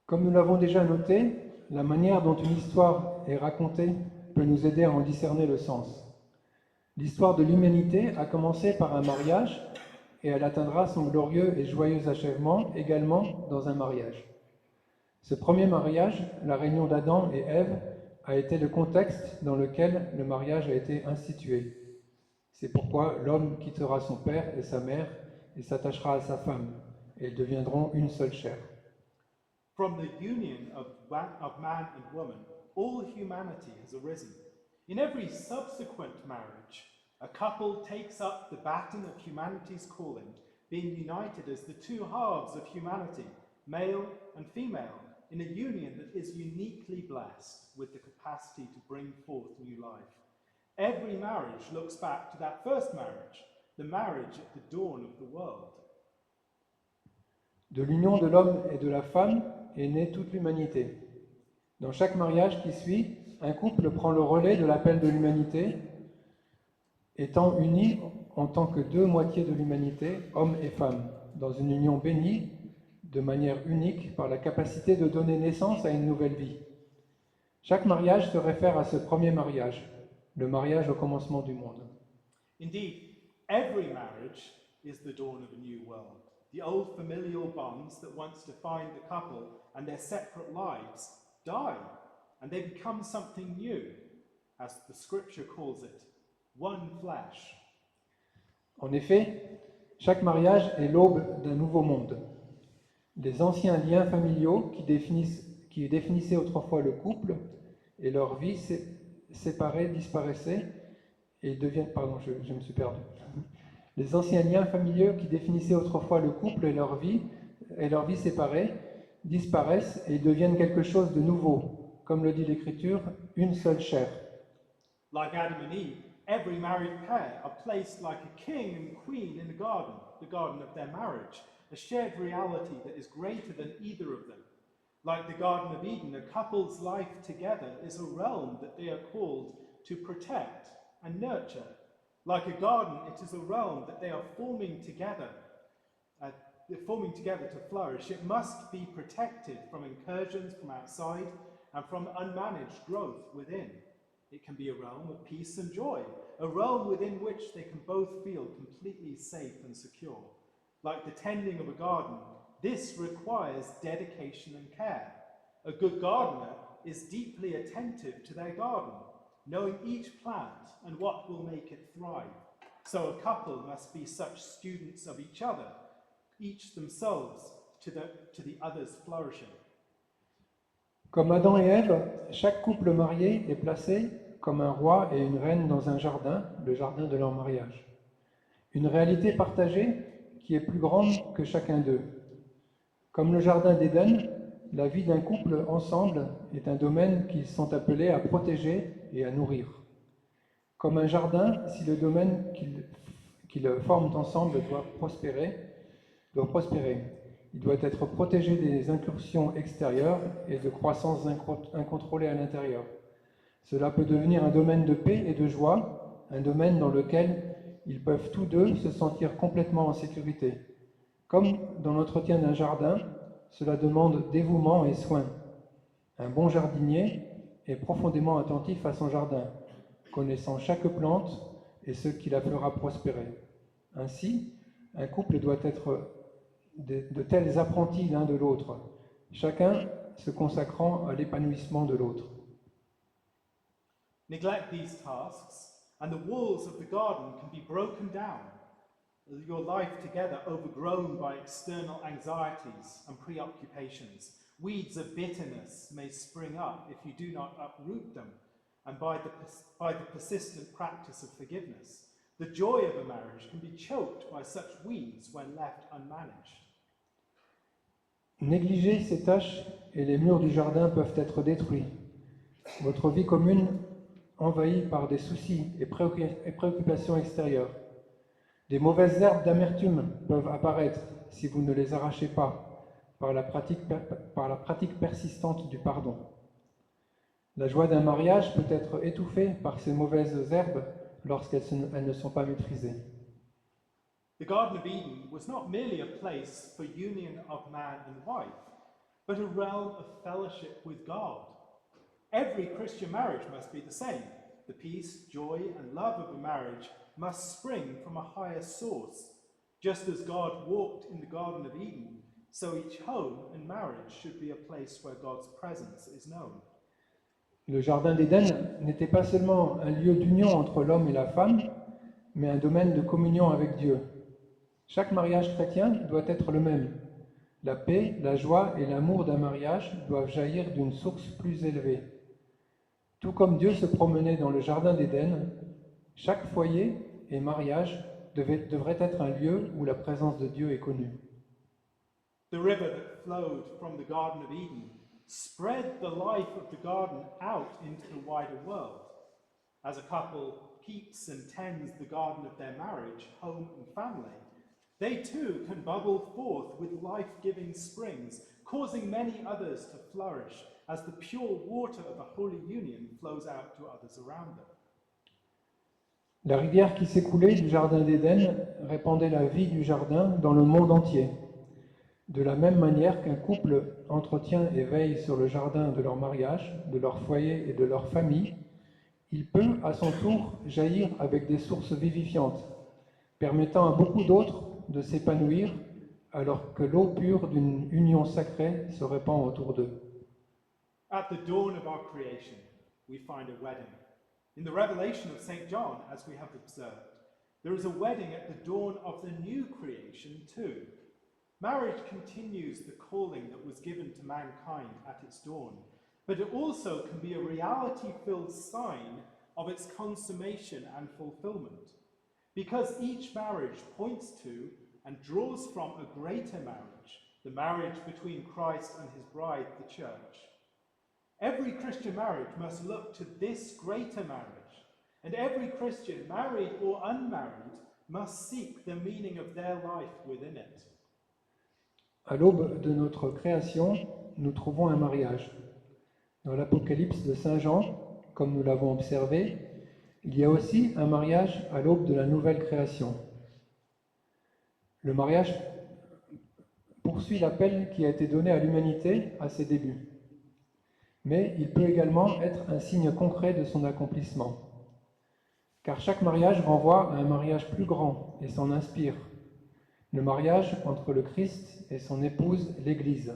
Comme nous l'avons déjà noté, la manière dont une histoire est racontée peut nous aider à en discerner le sens. L'histoire de l'humanité a commencé par un mariage et elle atteindra son glorieux et joyeux achèvement également dans un mariage. Ce premier mariage, la réunion d'Adam et Ève, a été le contexte dans lequel le mariage a été institué. C'est pourquoi l'homme quittera son père et sa mère et s'attachera à sa femme, et ils deviendront une seule chair. From the union of man and woman, all humanity has arisen. In every subsequent marriage, a couple takes up the baton of humanity's calling, being united as the two halves of humanity, male and female, in a union that is uniquely blessed with the capacity to bring forth new life. Every marriage looks back to that first marriage, the marriage at the dawn of the world. De l'union de l'homme et de la femme est née toute l'humanité. Dans chaque mariage qui suit, un couple prend le relais de l'appel de l'humanité, étant unis en tant que deux moitiés de l'humanité, hommes et femmes, dans une union bénie, de manière unique, par la capacité de donner naissance à une nouvelle vie. Chaque mariage se réfère à ce premier mariage, le mariage au commencement du monde. Indeed, every marriage is the dawn of a new world. The old familial bonds that once defined the couple and their separate lives die, and they become something new, as the scripture calls it, one flesh. En effet, chaque mariage est l'aube d'un nouveau monde. Les anciens liens familiaux qui définissaient autrefois le couple et leur vie séparée disparaissaient et deviennent... Pardon, je me suis perdu. Les anciens liens familiaux qui définissaient autrefois le couple et leur vie séparée disparaissent et deviennent quelque chose de nouveau, comme le dit l'Écriture, une seule chair. Like Adam and Eve, every married pair are placed like a king and queen in the garden of their marriage, a shared reality that is greater than either of them. Like the Garden of Eden, a couple's life together is a realm that they are called to protect and nurture. Like a garden, it is a realm that they are forming together to flourish. It must be protected from incursions from outside and from unmanaged growth within. It can be a realm of peace and joy, a realm within which they can both feel completely safe and secure. Like the tending of a garden, this requires dedication and care. A good gardener is deeply attentive to their garden, knowing each plant and what will make it thrive. So a couple must be such students of each other, each themselves to the other's flourishing. Comme Adam et Ève, chaque couple marié est placé comme un roi et une reine dans un jardin, le jardin de leur mariage. Une réalité partagée qui est plus grande que chacun d'eux. Comme le jardin d'Éden, la vie d'un couple ensemble est un domaine qu'ils sont appelés à protéger et à nourrir. Comme un jardin, si le domaine qu'ils forment ensemble doit prospérer, il doit être protégé des incursions extérieures et de croissance incontrôlée à l'intérieur. Cela peut devenir un domaine de paix et de joie, un domaine dans lequel ils peuvent tous deux se sentir complètement en sécurité. Comme dans l'entretien d'un jardin, cela demande dévouement et soin. Un bon jardinier est profondément attentif à son jardin, connaissant chaque plante et ce qui la fera prospérer. Ainsi, un couple doit être de tels apprentis l'un de l'autre, chacun se consacrant à l'épanouissement de l'autre. Neglect these tasks, and the walls of the garden can be broken down. Your life together overgrown by external anxieties and preoccupations. Weeds of bitterness may spring up if you do not uproot them, and by the persistent practice of forgiveness. The joy of a marriage can be choked by such weeds when left unmanaged. Négligez ces tâches et les murs du jardin peuvent être détruits. Votre vie commune envahie par des soucis et préoccupations extérieures. Des mauvaises herbes d'amertume peuvent apparaître si vous ne les arrachez pas par la pratique persistante du pardon. La joie d'un mariage peut être étouffée par ces mauvaises herbes lorsqu'elles ne sont pas maîtrisées. The Garden of Eden was not merely a place for union of man and wife, but a realm of fellowship with God. Every Christian marriage must be the same. The peace, joy, and love of a marriage must spring from a higher source. Just as God walked in the Garden of Eden, so each home and marriage should be a place where God's presence is known. Le jardin d'Éden n'était pas seulement un lieu d'union entre l'homme et la femme, mais un domaine de communion avec Dieu. Chaque mariage chrétien doit être le même. La paix, la joie et l'amour d'un mariage doivent jaillir d'une source plus élevée. Tout comme Dieu se promenait dans le jardin d'Éden, chaque foyer et mariage devrait être un lieu où la présence de Dieu est connue. The river that flowed from the Garden of Eden spread the life of the garden out into the wider world. As a couple keeps and tends the garden of their marriage, home and family, they too can bubble forth with life-giving springs, causing many others to flourish as the pure water of a holy union flows out to others around them. La rivière qui s'écoulait du jardin d'Éden répandait la vie du jardin dans le monde entier. De la même manière qu'un couple entretient et veille sur le jardin de leur mariage, de leur foyer et de leur famille, il peut à son tour jaillir avec des sources vivifiantes, permettant à beaucoup d'autres de s'épanouir alors que l'eau pure d'une union sacrée se répand autour d'eux. At the dawn of our creation, we find a wedding. In the revelation of St. John, as we have observed, there is a wedding at the dawn of the new creation too. Marriage continues the calling that was given to mankind at its dawn, but it also can be a reality-filled sign of its consummation and fulfillment, because each marriage points to and draws from a greater marriage, the marriage between Christ and his bride, the church. Every Christian marriage must look to this greater marriage, and every Christian, married or unmarried, must seek the meaning of their life within it. À l'aube de notre création, nous trouvons un mariage. Dans l'Apocalypse de Saint Jean, comme nous l'avons observé, il y a aussi un mariage à l'aube de la nouvelle création. Le mariage poursuit l'appel qui a été donné à l'humanité à ses débuts. Mais il peut également être un signe concret de son accomplissement. Car chaque mariage renvoie à un mariage plus grand et s'en inspire. Le mariage entre le Christ et son épouse, l'Église.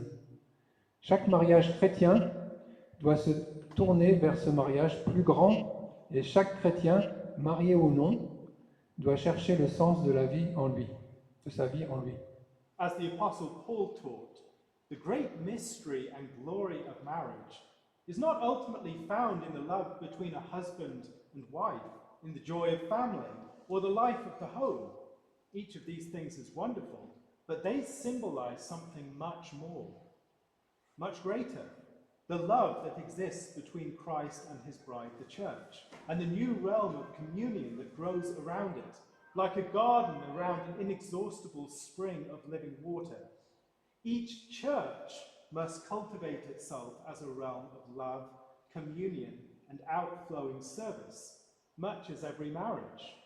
Chaque mariage chrétien doit se tourner vers ce mariage plus grand et chaque chrétien, marié ou non, doit chercher le sens de la vie en lui, de sa vie en lui. As the Apostle Paul taught, the great mystery and glory of marriage is not ultimately found in the love between a husband and wife, in the joy of family, or the life of the home. Each of these things is wonderful, but they symbolize something much more, much greater. The love that exists between Christ and his bride, the church, and the new realm of communion that grows around it, like a garden around an inexhaustible spring of living water. Each church must cultivate itself as a realm of love, communion, and outflowing service, much as every marriage.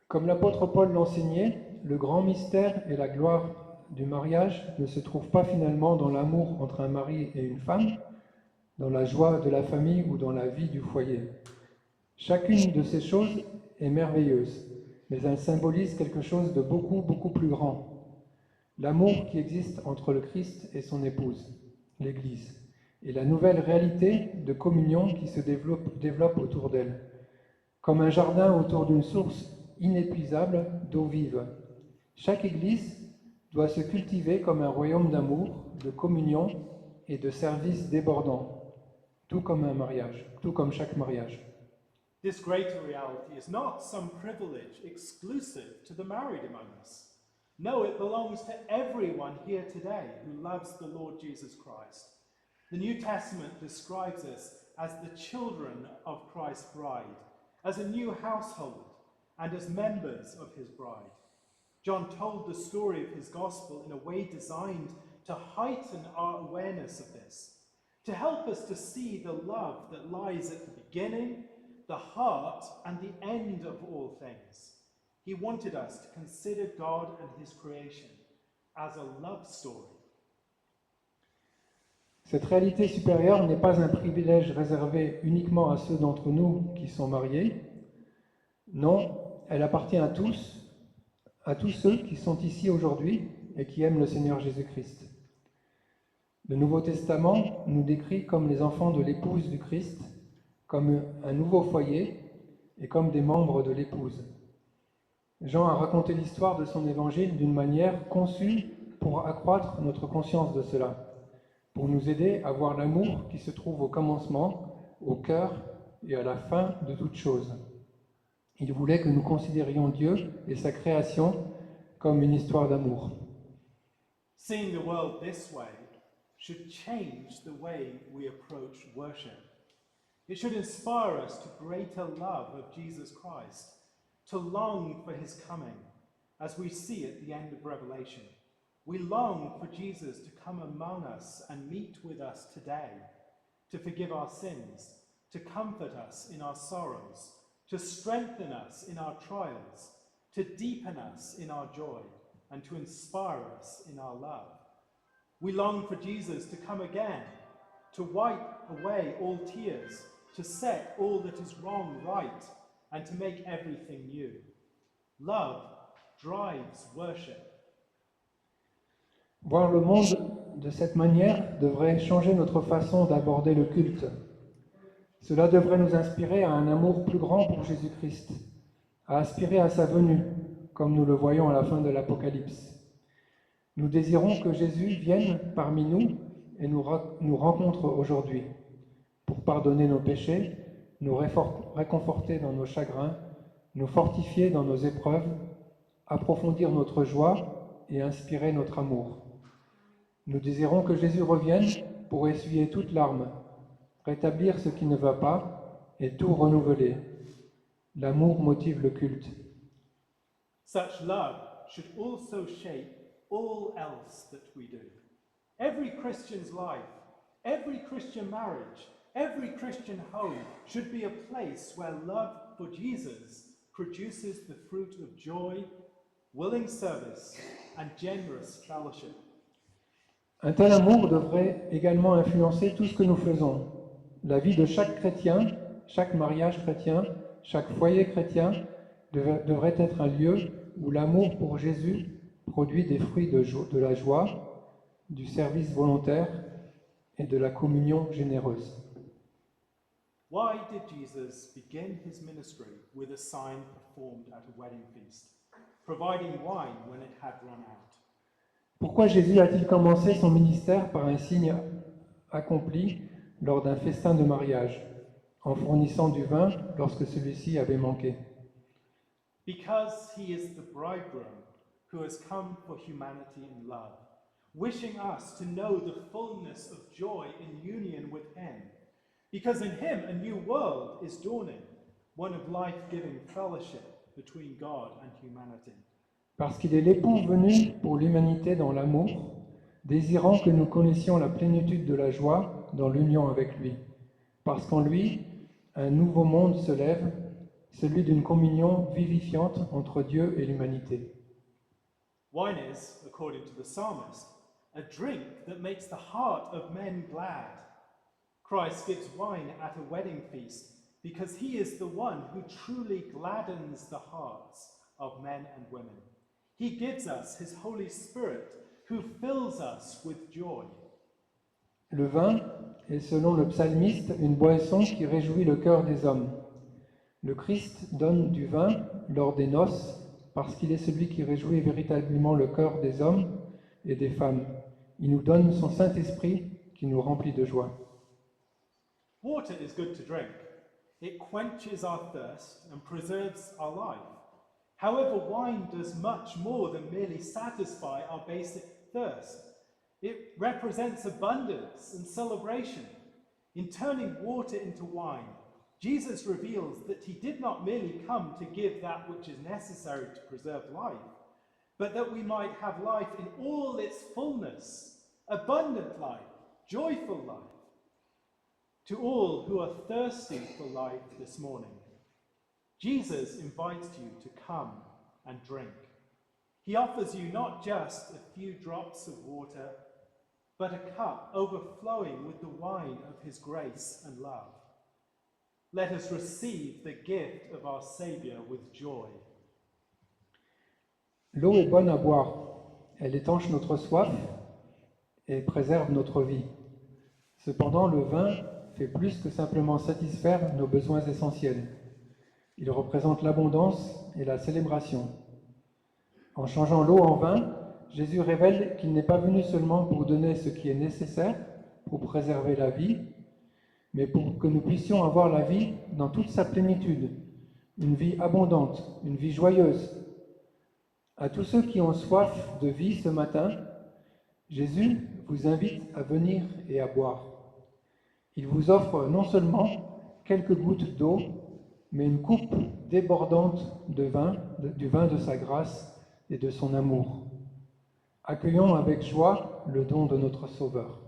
Comme l'apôtre Paul l'enseignait, le grand mystère et la gloire du mariage ne se trouvent pas finalement dans l'amour entre un mari et une femme, dans la joie de la famille ou dans la vie du foyer. Chacune de ces choses est merveilleuse, mais elle symbolise quelque chose de beaucoup, beaucoup plus grand. L'amour qui existe entre le Christ et son épouse, l'Église, et la nouvelle réalité de communion qui se développe autour d'elle, comme un jardin autour d'une source inépuisable d'eau vive. Chaque Église doit se cultiver comme un royaume d'amour, de communion et de service débordant, tout comme un mariage, tout comme chaque mariage. This greater reality is not some privilege exclusive to the married among us. No, it belongs to everyone here today who loves the Lord Jesus Christ. The New Testament describes us as the children of Christ's bride, as a new household, and as members of his bride. John told the story of his gospel in a way designed to heighten our awareness of this, to help us to see the love that lies at the beginning, the heart, and the end of all things. He wanted us to consider God and his creation as a love story. Cette réalité supérieure n'est pas un privilège réservé uniquement à ceux d'entre nous qui sont mariés. Non, elle appartient à tous ceux qui sont ici aujourd'hui et qui aiment le Seigneur Jésus-Christ. Le Nouveau Testament nous décrit comme les enfants de l'épouse du Christ, comme un nouveau foyer et comme des membres de l'épouse. Jean a raconté l'histoire de son évangile d'une manière conçue pour accroître notre conscience de cela, pour nous aider à voir l'amour qui se trouve au commencement, au cœur et à la fin de toute chose. Il voulait que nous considérions Dieu et sa création comme une histoire d'amour. Seeing the world this way should change the way we approach worship. It should inspire us to greater love of Jesus Christ, to long for his coming, as we see at the end of Revelation. We long for Jesus to come among us and meet with us today, to forgive our sins, to comfort us in our sorrows, to strengthen us in our trials, to deepen us in our joy, and to inspire us in our love. We long for Jesus to come again, to wipe away all tears, to set all that is wrong right, and to make everything new. Love drives worship. Voir le monde de cette manière devrait changer notre façon d'aborder le culte. Cela devrait nous inspirer à un amour plus grand pour Jésus-Christ, à aspirer à sa venue, comme nous le voyons à la fin de l'Apocalypse. Nous désirons que Jésus vienne parmi nous et nous rencontre aujourd'hui, pour pardonner nos péchés, nous réconforter dans nos chagrins, nous fortifier dans nos épreuves, approfondir notre joie et inspirer notre amour. Nous désirons que Jésus revienne pour essuyer toute larme, rétablir ce qui ne va pas et tout renouveler. L'amour motive le culte. Such love should also shape all else that we do. Every Christian's life, every Christian marriage, every Christian home should be a place where love for Jesus produces the fruit of joy, willing service, and generous fellowship. Un tel amour devrait également influencer tout ce que nous faisons. La vie de chaque chrétien, chaque mariage chrétien, chaque foyer chrétien devrait être un lieu où l'amour pour Jésus produit des fruits de la joie, du service volontaire et de la communion généreuse. Why did Jesus begin his ministry with a sign performed at a wedding feast, providing wine when it had run out? Pourquoi Jésus a-t-il commencé son ministère par un signe accompli lors d'un festin de mariage, en fournissant du vin lorsque celui-ci avait manqué. Because he is the bridegroom who has come for humanity in love, wishing us to know the fullness of joy in union with him. Because in him a new world is dawning, one of life-giving fellowship between God and humanity. Parce qu'il est l'époux venu pour l'humanité dans l'amour, désirant que nous connaissions la plénitude de la joie dans l'union avec lui. Parce qu'en lui, un nouveau monde se lève, celui d'une communion vivifiante entre Dieu et l'humanité. Wine is, according to the psalmist, a drink that makes the heart of men glad. Christ gives wine at a wedding feast because he is the one who truly gladdens the hearts of men and women. He gives us his Holy Spirit who fills us with joy. Le vin est, selon le psalmiste, une boisson qui réjouit le cœur des hommes. Le Christ donne du vin lors des noces parce qu'il est celui qui réjouit véritablement le cœur des hommes et des femmes. Il nous donne son Saint-Esprit qui nous remplit de joie. Water is good to drink. It quenches our thirst and preserves our life. However, wine does much more than merely satisfy our basic thirst. It represents abundance and celebration. In turning water into wine, Jesus reveals that he did not merely come to give that which is necessary to preserve life, but that we might have life in all its fullness, abundant life, joyful life. To all who are thirsty for life this morning, Jesus invites you to come and drink. He offers you not just a few drops of water, but a cup overflowing with the wine of his grace and love. Let us receive the gift of our Saviour with joy. L'eau est bonne à boire. Elle étanche notre soif et préserve notre vie. Cependant, le vin fait plus que simplement satisfaire nos besoins essentiels. Il représente l'abondance et la célébration. En changeant l'eau en vin, Jésus révèle qu'il n'est pas venu seulement pour donner ce qui est nécessaire pour préserver la vie, mais pour que nous puissions avoir la vie dans toute sa plénitude, une vie abondante, une vie joyeuse. À tous ceux qui ont soif de vie ce matin, Jésus vous invite à venir et à boire. Il vous offre non seulement quelques gouttes d'eau, mais une coupe débordante de vin, du vin de sa grâce et de son amour. Accueillons avec joie le don de notre Sauveur.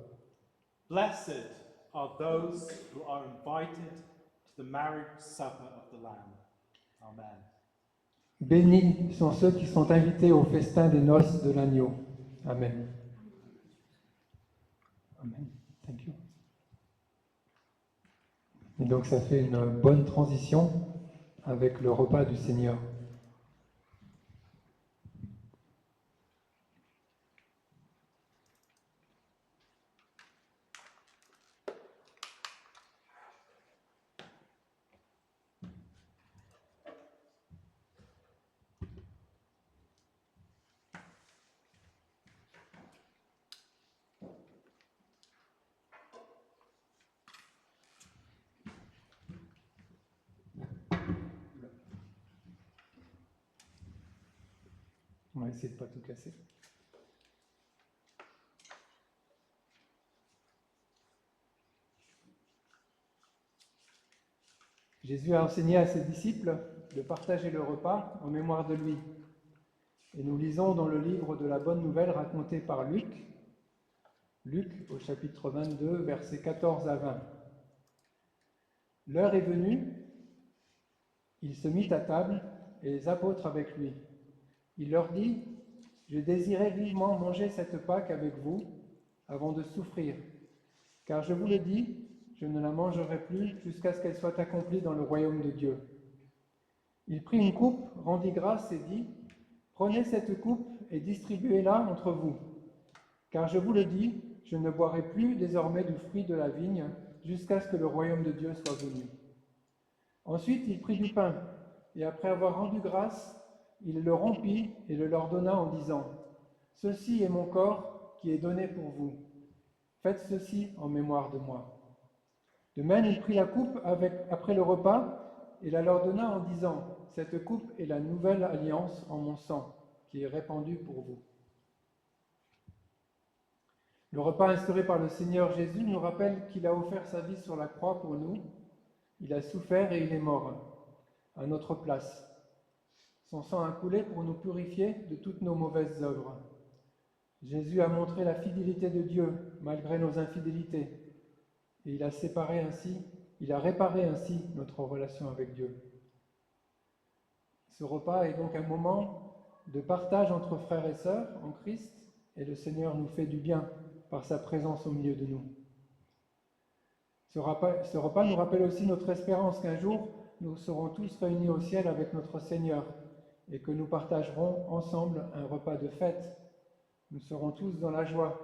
Blessed are those who are invited to the marriage supper of the Lamb. Amen. Bénis sont ceux qui sont invités au festin des noces de l'agneau. Amen. Amen. Thank you. Et donc ça fait une bonne transition avec le repas du Seigneur. On va essayer de ne pas tout casser. Jésus a enseigné à ses disciples de partager le repas en mémoire de lui. Et nous lisons dans le livre de la Bonne Nouvelle raconté par Luc, au chapitre 22, versets 14 à 20. L'heure est venue, il se mit à table et les apôtres avec lui. Il leur dit : « Je désirais vivement manger cette Pâque avec vous avant de souffrir, car je vous le dis, je ne la mangerai plus jusqu'à ce qu'elle soit accomplie dans le royaume de Dieu. » Il prit une coupe, rendit grâce et dit : « Prenez cette coupe et distribuez-la entre vous, car je vous le dis, je ne boirai plus désormais du fruit de la vigne jusqu'à ce que le royaume de Dieu soit venu. » Ensuite, il prit du pain, et après avoir rendu grâce, il le rompit et le leur donna en disant : « Ceci est mon corps qui est donné pour vous. Faites ceci en mémoire de moi. » De même, il prit la coupe après le repas et la leur donna en disant, « Cette coupe est la nouvelle alliance en mon sang, qui est répandue pour vous. » Le repas instauré par le Seigneur Jésus nous rappelle qu'il a offert sa vie sur la croix pour nous. Il a souffert et il est mort à notre place. Son sang a coulé pour nous purifier de toutes nos mauvaises œuvres. Jésus a montré la fidélité de Dieu malgré nos infidélités. Et il a réparé ainsi notre relation avec Dieu. Ce repas est donc un moment de partage entre frères et sœurs en Christ, et le Seigneur nous fait du bien par sa présence au milieu de nous. Ce repas nous rappelle aussi notre espérance qu'un jour, nous serons tous réunis au ciel avec notre Seigneur et que nous partagerons ensemble un repas de fête. Nous serons tous dans la joie.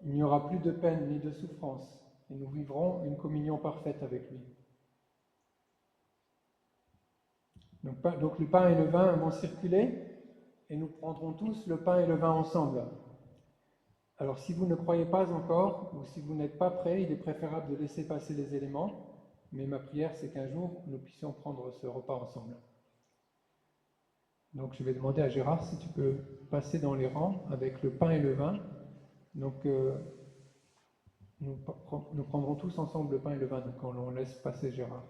Il n'y aura plus de peine ni de souffrance et nous vivrons une communion parfaite avec lui. Donc le pain et le vin vont circuler et nous prendrons tous le pain et le vin ensemble. Alors si vous ne croyez pas encore ou si vous n'êtes pas prêts, il est préférable de laisser passer les éléments, mais ma prière c'est qu'un jour nous puissions prendre ce repas ensemble. Donc je vais demander à Gérard si tu peux passer dans les rangs avec le pain et le vin. Donc nous prendrons tous ensemble le pain et le vin, donc on laisse passer Gérard.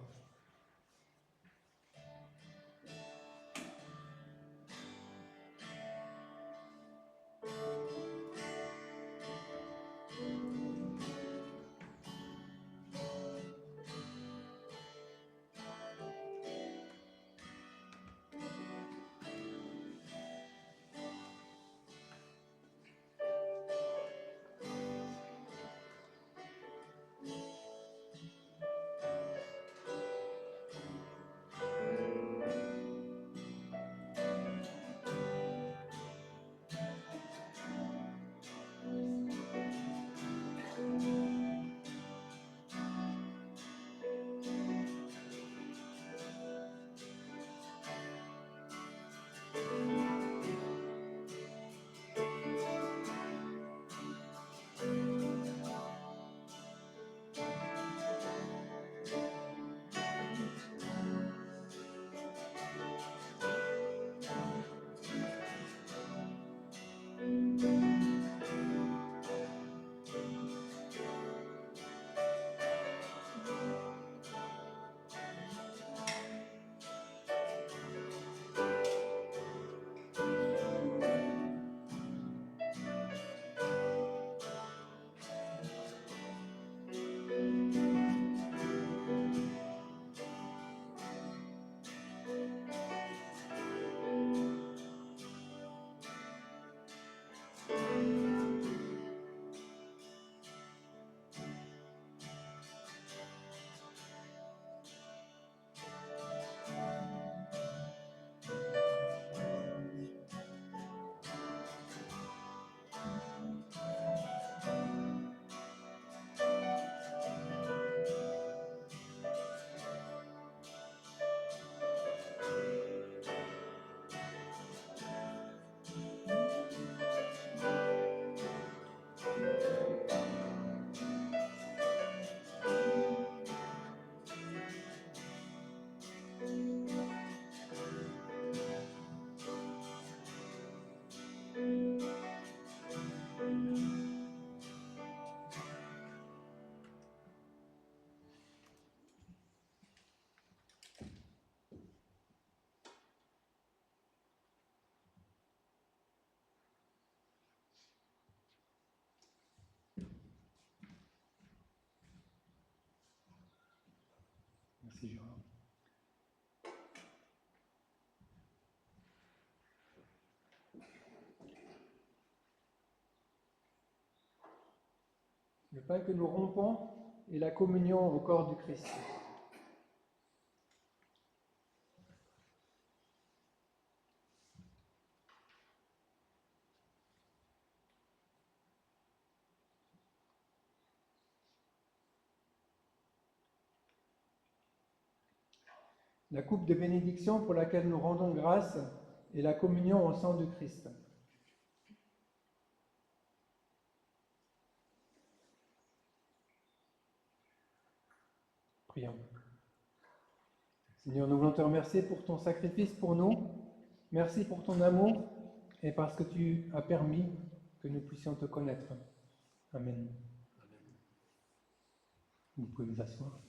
Merci Gérard. Le pain que nous rompons est la communion au corps du Christ. La coupe de bénédiction pour laquelle nous rendons grâce est la communion au sang du Christ. Prions. Seigneur, nous voulons te remercier pour ton sacrifice pour nous. Merci pour ton amour et parce que tu as permis que nous puissions te connaître. Amen. Vous pouvez vous asseoir.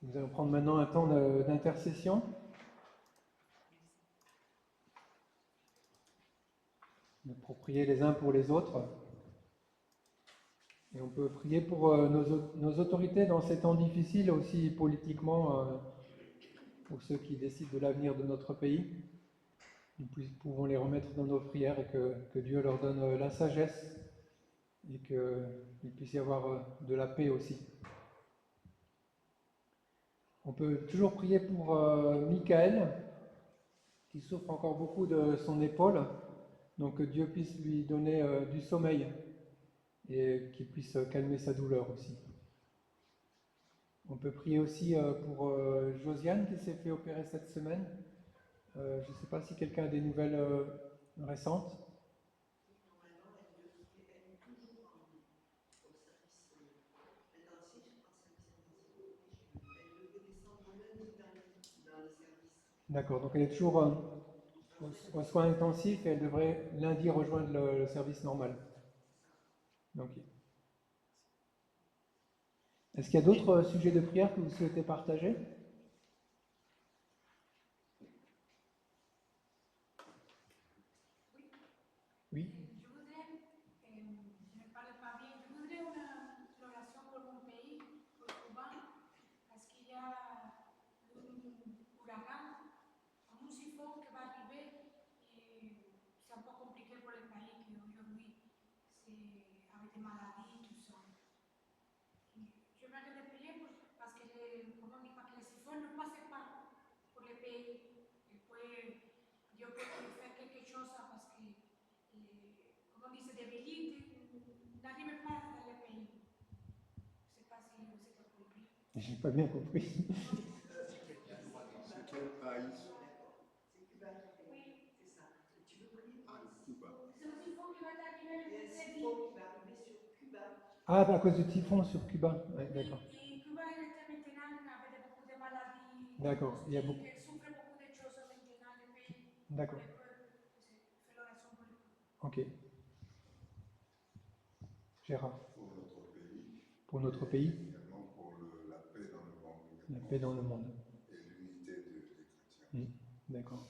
Nous allons prendre maintenant un temps d'intercession. Pour prier les uns pour les autres. Et on peut prier pour nos autorités dans ces temps difficiles, aussi politiquement, pour ceux qui décident de l'avenir de notre pays. Nous pouvons les remettre dans nos prières et que Dieu leur donne la sagesse et qu'il puisse y avoir de la paix aussi. On peut toujours prier pour Michael, qui souffre encore beaucoup de son épaule, donc que Dieu puisse lui donner du sommeil et qu'il puisse calmer sa douleur aussi. On peut prier aussi pour Josiane qui s'est fait opérer cette semaine. Je ne sais pas si quelqu'un a des nouvelles récentes. Normalement, elle est toujours au service intensif, en service intensif. Elle devait descendre lundi dans le service. D'accord, donc elle est toujours aux soins intensifs et elle devrait lundi rejoindre le service normal. Ok. Est-ce qu'il y a d'autres sujets de prière que vous souhaitez partager? Oui. Je voudrais, je ne parle pas bien, je voudrais une oraison pour mon pays, pour Cuba, parce qu'il y a un ouragan, un cyclone qui va arriver et c'est un peu compliqué pour le pays qui aujourd'hui c'est avec des maladies, tout ça. Je voudrais te prier parce que, comment dire, para que el cyclone no pase por el pays, después Dios puede hacer quelque chose parce que como dice, debilite, n'arrive pas dans le pays. Je ne sais pas si vous êtes compris. J'ai pas bien compris. C'est quel pays? C'est Cuba. Oui. C'est ça. Tu veux prier pour Ah, Cuba. C'est un typhon qui va arriver Il y a le un mercredi. cyclone qui va arriver sur Cuba. Ah, à cause du typhon sur Cuba. Ouais, d'accord. Et Cuba était maintenant avec beaucoup de maladies. D'accord, il y a beaucoup. Elle souffre beaucoup de choses maintenant, le pays. D'accord. Pour le peuple. C'est l'oraison pour le peuple. Ok. Gérard. Pour notre pays, Pour notre pays, également pour la paix dans le monde, la paix dans le monde. et l'unité des chrétiens. D'accord.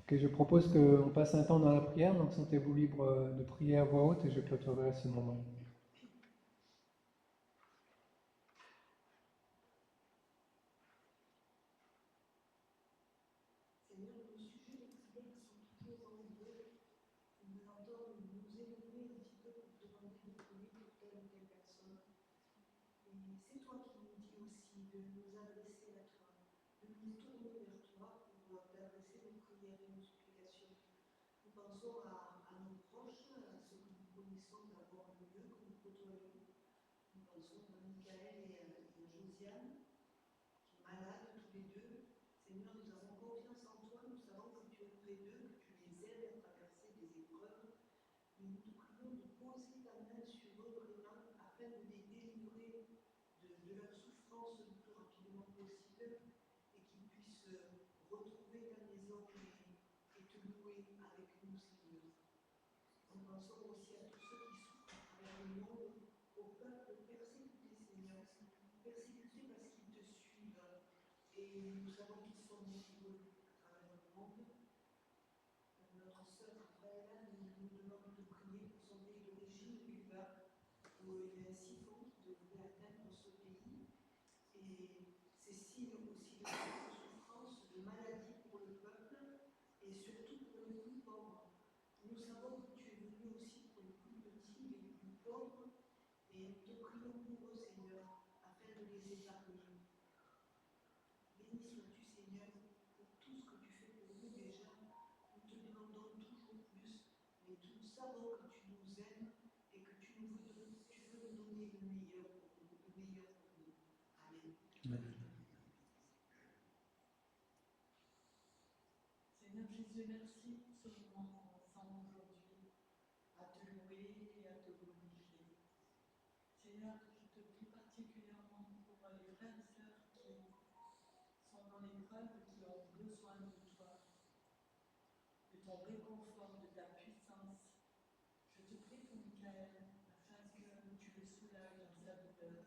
Ok, je propose qu'on passe un temps dans la prière, donc sentez-vous libre de prier à voix haute et je clôturerai ce moment. Seigneur, nos sujets de prière sont toujours nombreux. Nous entendons nous élever un petit peu pour te demander de prier pour telle ou telle personne. Et c'est toi qui nous dis aussi de nous adresser à toi, de nous tourner vers toi pour t'adresser nos prières et nos supplications. Nous pensons à nos proches, à ceux que nous connaissons d'abord le mieux, que nous côtoyons. Nous pensons à Michael et à Josiane, qui sont malades tous les deux. Seigneur, nous avons confiance en toi, nous savons que tu es près d'eux, que tu les aides à traverser des épreuves. Et nous te prions de poser ta main sur eux vraiment afin de les délivrer de leur souffrance le plus rapidement possible et qu'ils puissent retrouver ta maison et te louer avec nous, Seigneur. Nous pensons aussi à tous ceux qui souffrent à travers le monde, au peuple persécuté, Seigneur, persécuté parce qu'ils te suivent. Et nous savons qu'ils sont nombreux à travers le monde. Notre sœur Raphaëla nous demande de prier pour son pays d'origine, Cuba, où il y a un cyclone qui devrait atteindre ce pays. Et c'est signe aussi de souffrance, de maladie pour le peuple et surtout pour les plus pauvres. Nous savons que tu es venu aussi pour les plus petits, les plus pauvres, et nous te prions pour eux, Seigneur, afin de les épargner. Béni sois-tu, Seigneur, pour tout ce que tu fais pour nous déjà. Nous te demandons toujours plus, mais tout savons que tu nous aimes et que tu veux nous donner le meilleur pour nous. Amen. Seigneur Jésus, merci pour ce moment ensemble aujourd'hui, à te louer et à te glorifier. Seigneur, je te prie particulièrement pour les frères et sœurs qui sont dans l'épreuve, qui ont besoin de toi, de ton réconfort, de ta puissance. Je te prie pour Michael, afin que tu le soulages dans sa douleur,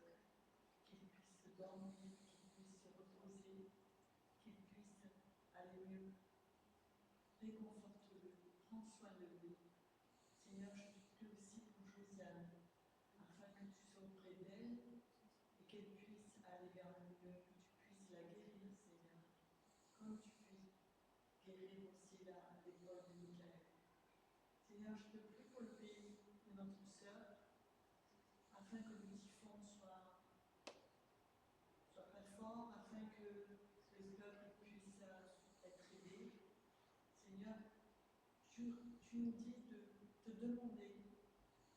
qu'il puisse dormir, qu'il puisse se reposer, qu'il puisse aller mieux. Réconforte-le, prends soin de lui. Seigneur, je te prie aussi pour Josiane, afin que tu sois auprès d'elle et qu'elle puisse aller vers le mieux, que tu puisses la guérir, Seigneur, comme tu fais guérir aussi l'épaule de Michael. Seigneur, je te prie pour le pays de notre sœur, afin que le typhon soit très fort, afin que le peuple puisse être aidé. Seigneur, tu nous dis de te demander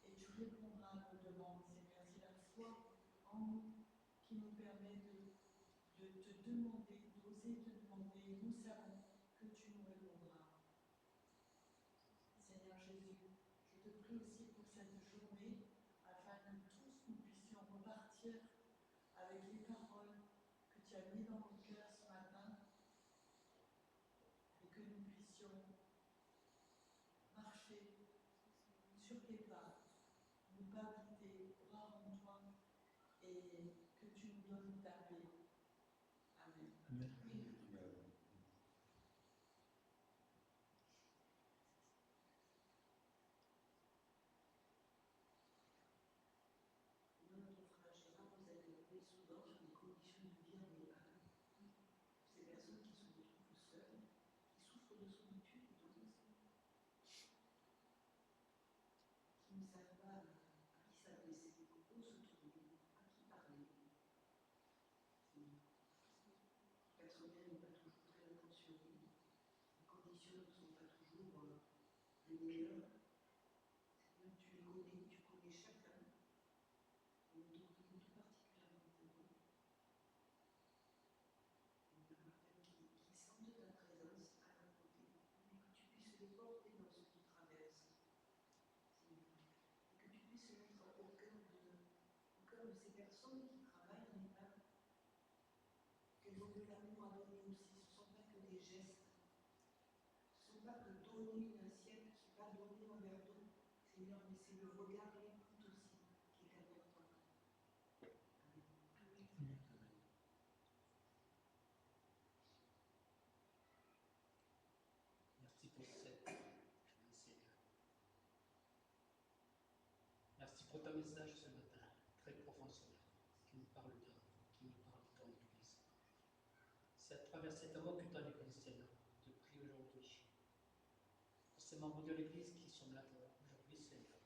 et tu répondras à nos demandes, Seigneur. C'est la foi en nous qui nous permet de te demander, d'oser te demander. Nous savons que tu nous répondras. Seigneur Jésus, je te prie aussi pour cette journée, afin que tous nous puissions repartir avec les paroles que tu as mises dans nos cœurs ce matin et que nous puissions marcher sur tes pas, ne pas douter, croire en toi et que tu nous donnes ta paix. Amen. Amen. Notre frère Gérard nous a développé souvent sur des conditions de vie handicapées. Ces personnes qui se retrouvent seules, qui souffrent de solitude, qui ne savent pas à qui s'adresser, où se trouver, à qui parler. Être bien n'est pas toujours très attentionné, les conditions ne sont pas toujours les meilleures. Seigneur, tu les connais, tu connais chacun. On te prie tout particulièrement pour eux. Qu'ils sentent ta présence à leur côté, et que tu puisses les porter dans ce qu'ils traversent. Seigneur. Et que tu puisses mettre au cœur de ces personnes qui travaillent en EHPAD, qu'elles ont de l'amour à donner aussi. Ce ne sont pas que des gestes. Ce ne sont pas que donner une assiette qui va donner un verre d'eau, Seigneur, mais c'est le regard, l'écoute aussi qui est important. Amen. Merci pour cette journée, Seigneur. Merci pour ta message ce matin, très profond, Seigneur, qui nous parle de ton Église. C'est à travers cet amour que tu as l'Église, Seigneur, je te prie aujourd'hui. Pour ces membres de l'Église qui sont là aujourd'hui, Seigneur,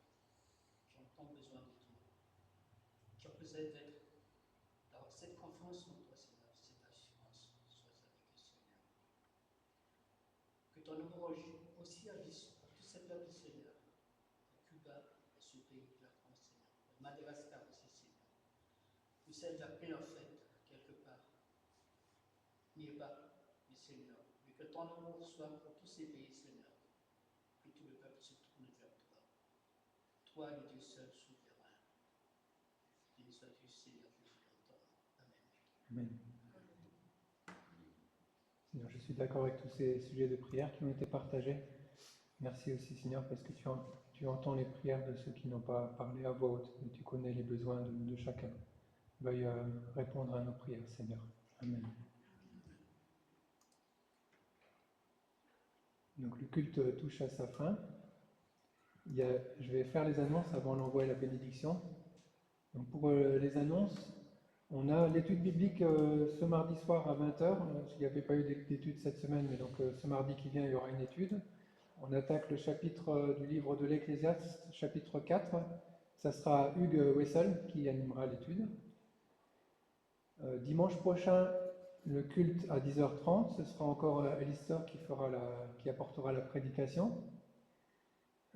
qui ont tant besoin de toi, qui ont besoin d'avoir cette confiance en toi, Seigneur, cette assurance, sois avec eux, Seigneur. Que ton amour aussi agisse pour tous ces peuples, Seigneur, à Cuba et ce pays de la France, Seigneur, à Madagascar aussi, Seigneur. Vous savez la paix en fait, quelque part. N'y est pas, mais Seigneur, mais que ton amour soit pour tous ces pays, Seigneur, que tout le peuple se tourne vers toi. Toi, le Dieu seul souverain. Béni sois-tu, Seigneur Jésus, dans ton nom. Amen. Amen. Seigneur, je suis d'accord avec tous ces sujets de prière qui ont été partagés. Merci aussi, Seigneur, parce que tu entends les prières de ceux qui n'ont pas parlé à voix haute, et tu connais les besoins de chacun. Veuille répondre à nos prières, Seigneur. Amen. Donc le culte touche à sa fin. Je vais faire les annonces avant l'envoi et la bénédiction. Donc pour les annonces, on a l'étude biblique ce mardi soir à 20h. Il n'y avait pas eu d'étude cette semaine, mais donc ce mardi qui vient, il y aura une étude. On attaque le chapitre du livre de l'Ecclésiaste, chapitre 4. Ça sera Hugues Wessel qui animera l'étude. Dimanche prochain, le culte à 10h30. Ce sera encore Alistair qui apportera la prédication.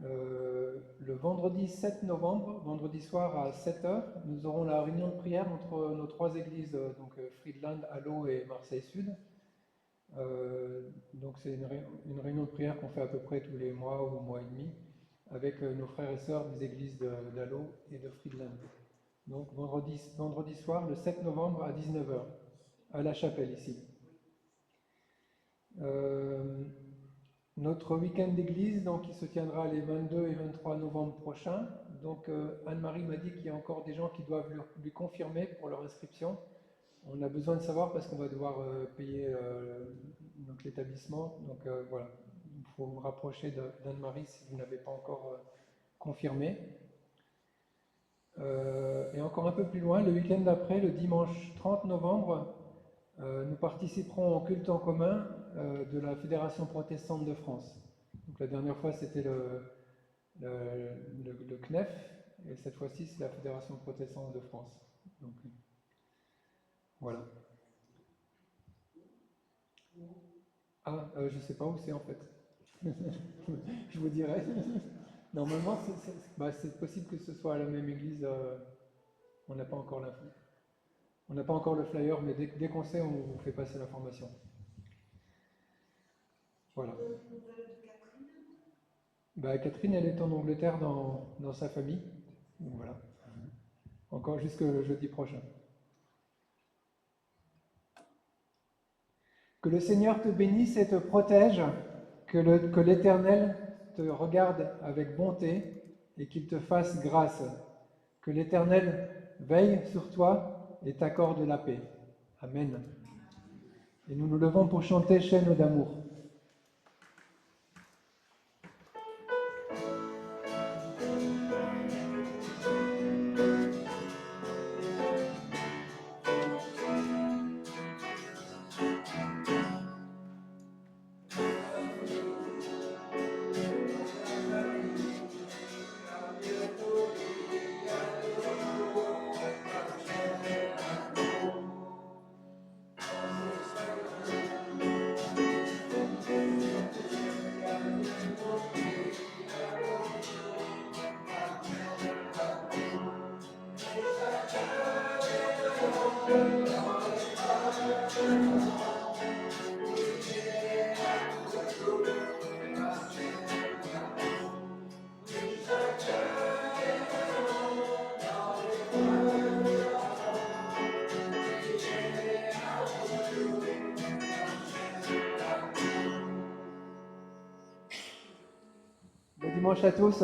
Le vendredi 7 novembre, vendredi soir à 7h, nous aurons la réunion de prière entre nos trois églises, donc Friedland, Allo et Marseille Sud. Donc c'est une réunion de prière qu'on fait à peu près tous les mois ou mois et demi avec nos frères et sœurs des églises d'Allo et de Friedland. Donc vendredi soir, le 7 novembre à 19h, à la chapelle ici. Notre week-end d'église, donc, il se tiendra les 22 et 23 novembre prochains. Donc Anne-Marie m'a dit qu'il y a encore des gens qui doivent lui confirmer pour leur inscription. On a besoin de savoir parce qu'on va devoir payer donc l'établissement. Donc voilà, il faut vous rapprocher d'Anne-Marie si vous n'avez pas encore confirmé. Et encore un peu plus loin, le week-end d'après, le dimanche 30 novembre, nous participerons au culte en commun de la Fédération protestante de France. Donc la dernière fois, c'était le CNEF, et cette fois-ci, c'est la Fédération protestante de France. Donc, voilà. Ah, je ne sais pas où c'est en fait. Je vous dirai. Normalement, c'est possible que ce soit à la même église. On n'a pas encore l'info. On n'a pas encore le flyer, mais dès qu'on sait, on vous fait passer l'information. Voilà. Catherine, elle est en Angleterre dans sa famille. Donc voilà. Encore jusqu'au jeudi prochain. Que le Seigneur te bénisse et te protège, que l'Éternel te regarde avec bonté et qu'il te fasse grâce. Que l'Éternel veille sur toi et t'accorde la paix. Amen. Et nous nous levons pour chanter Chaîne d'amour. Bon dimanche à tous.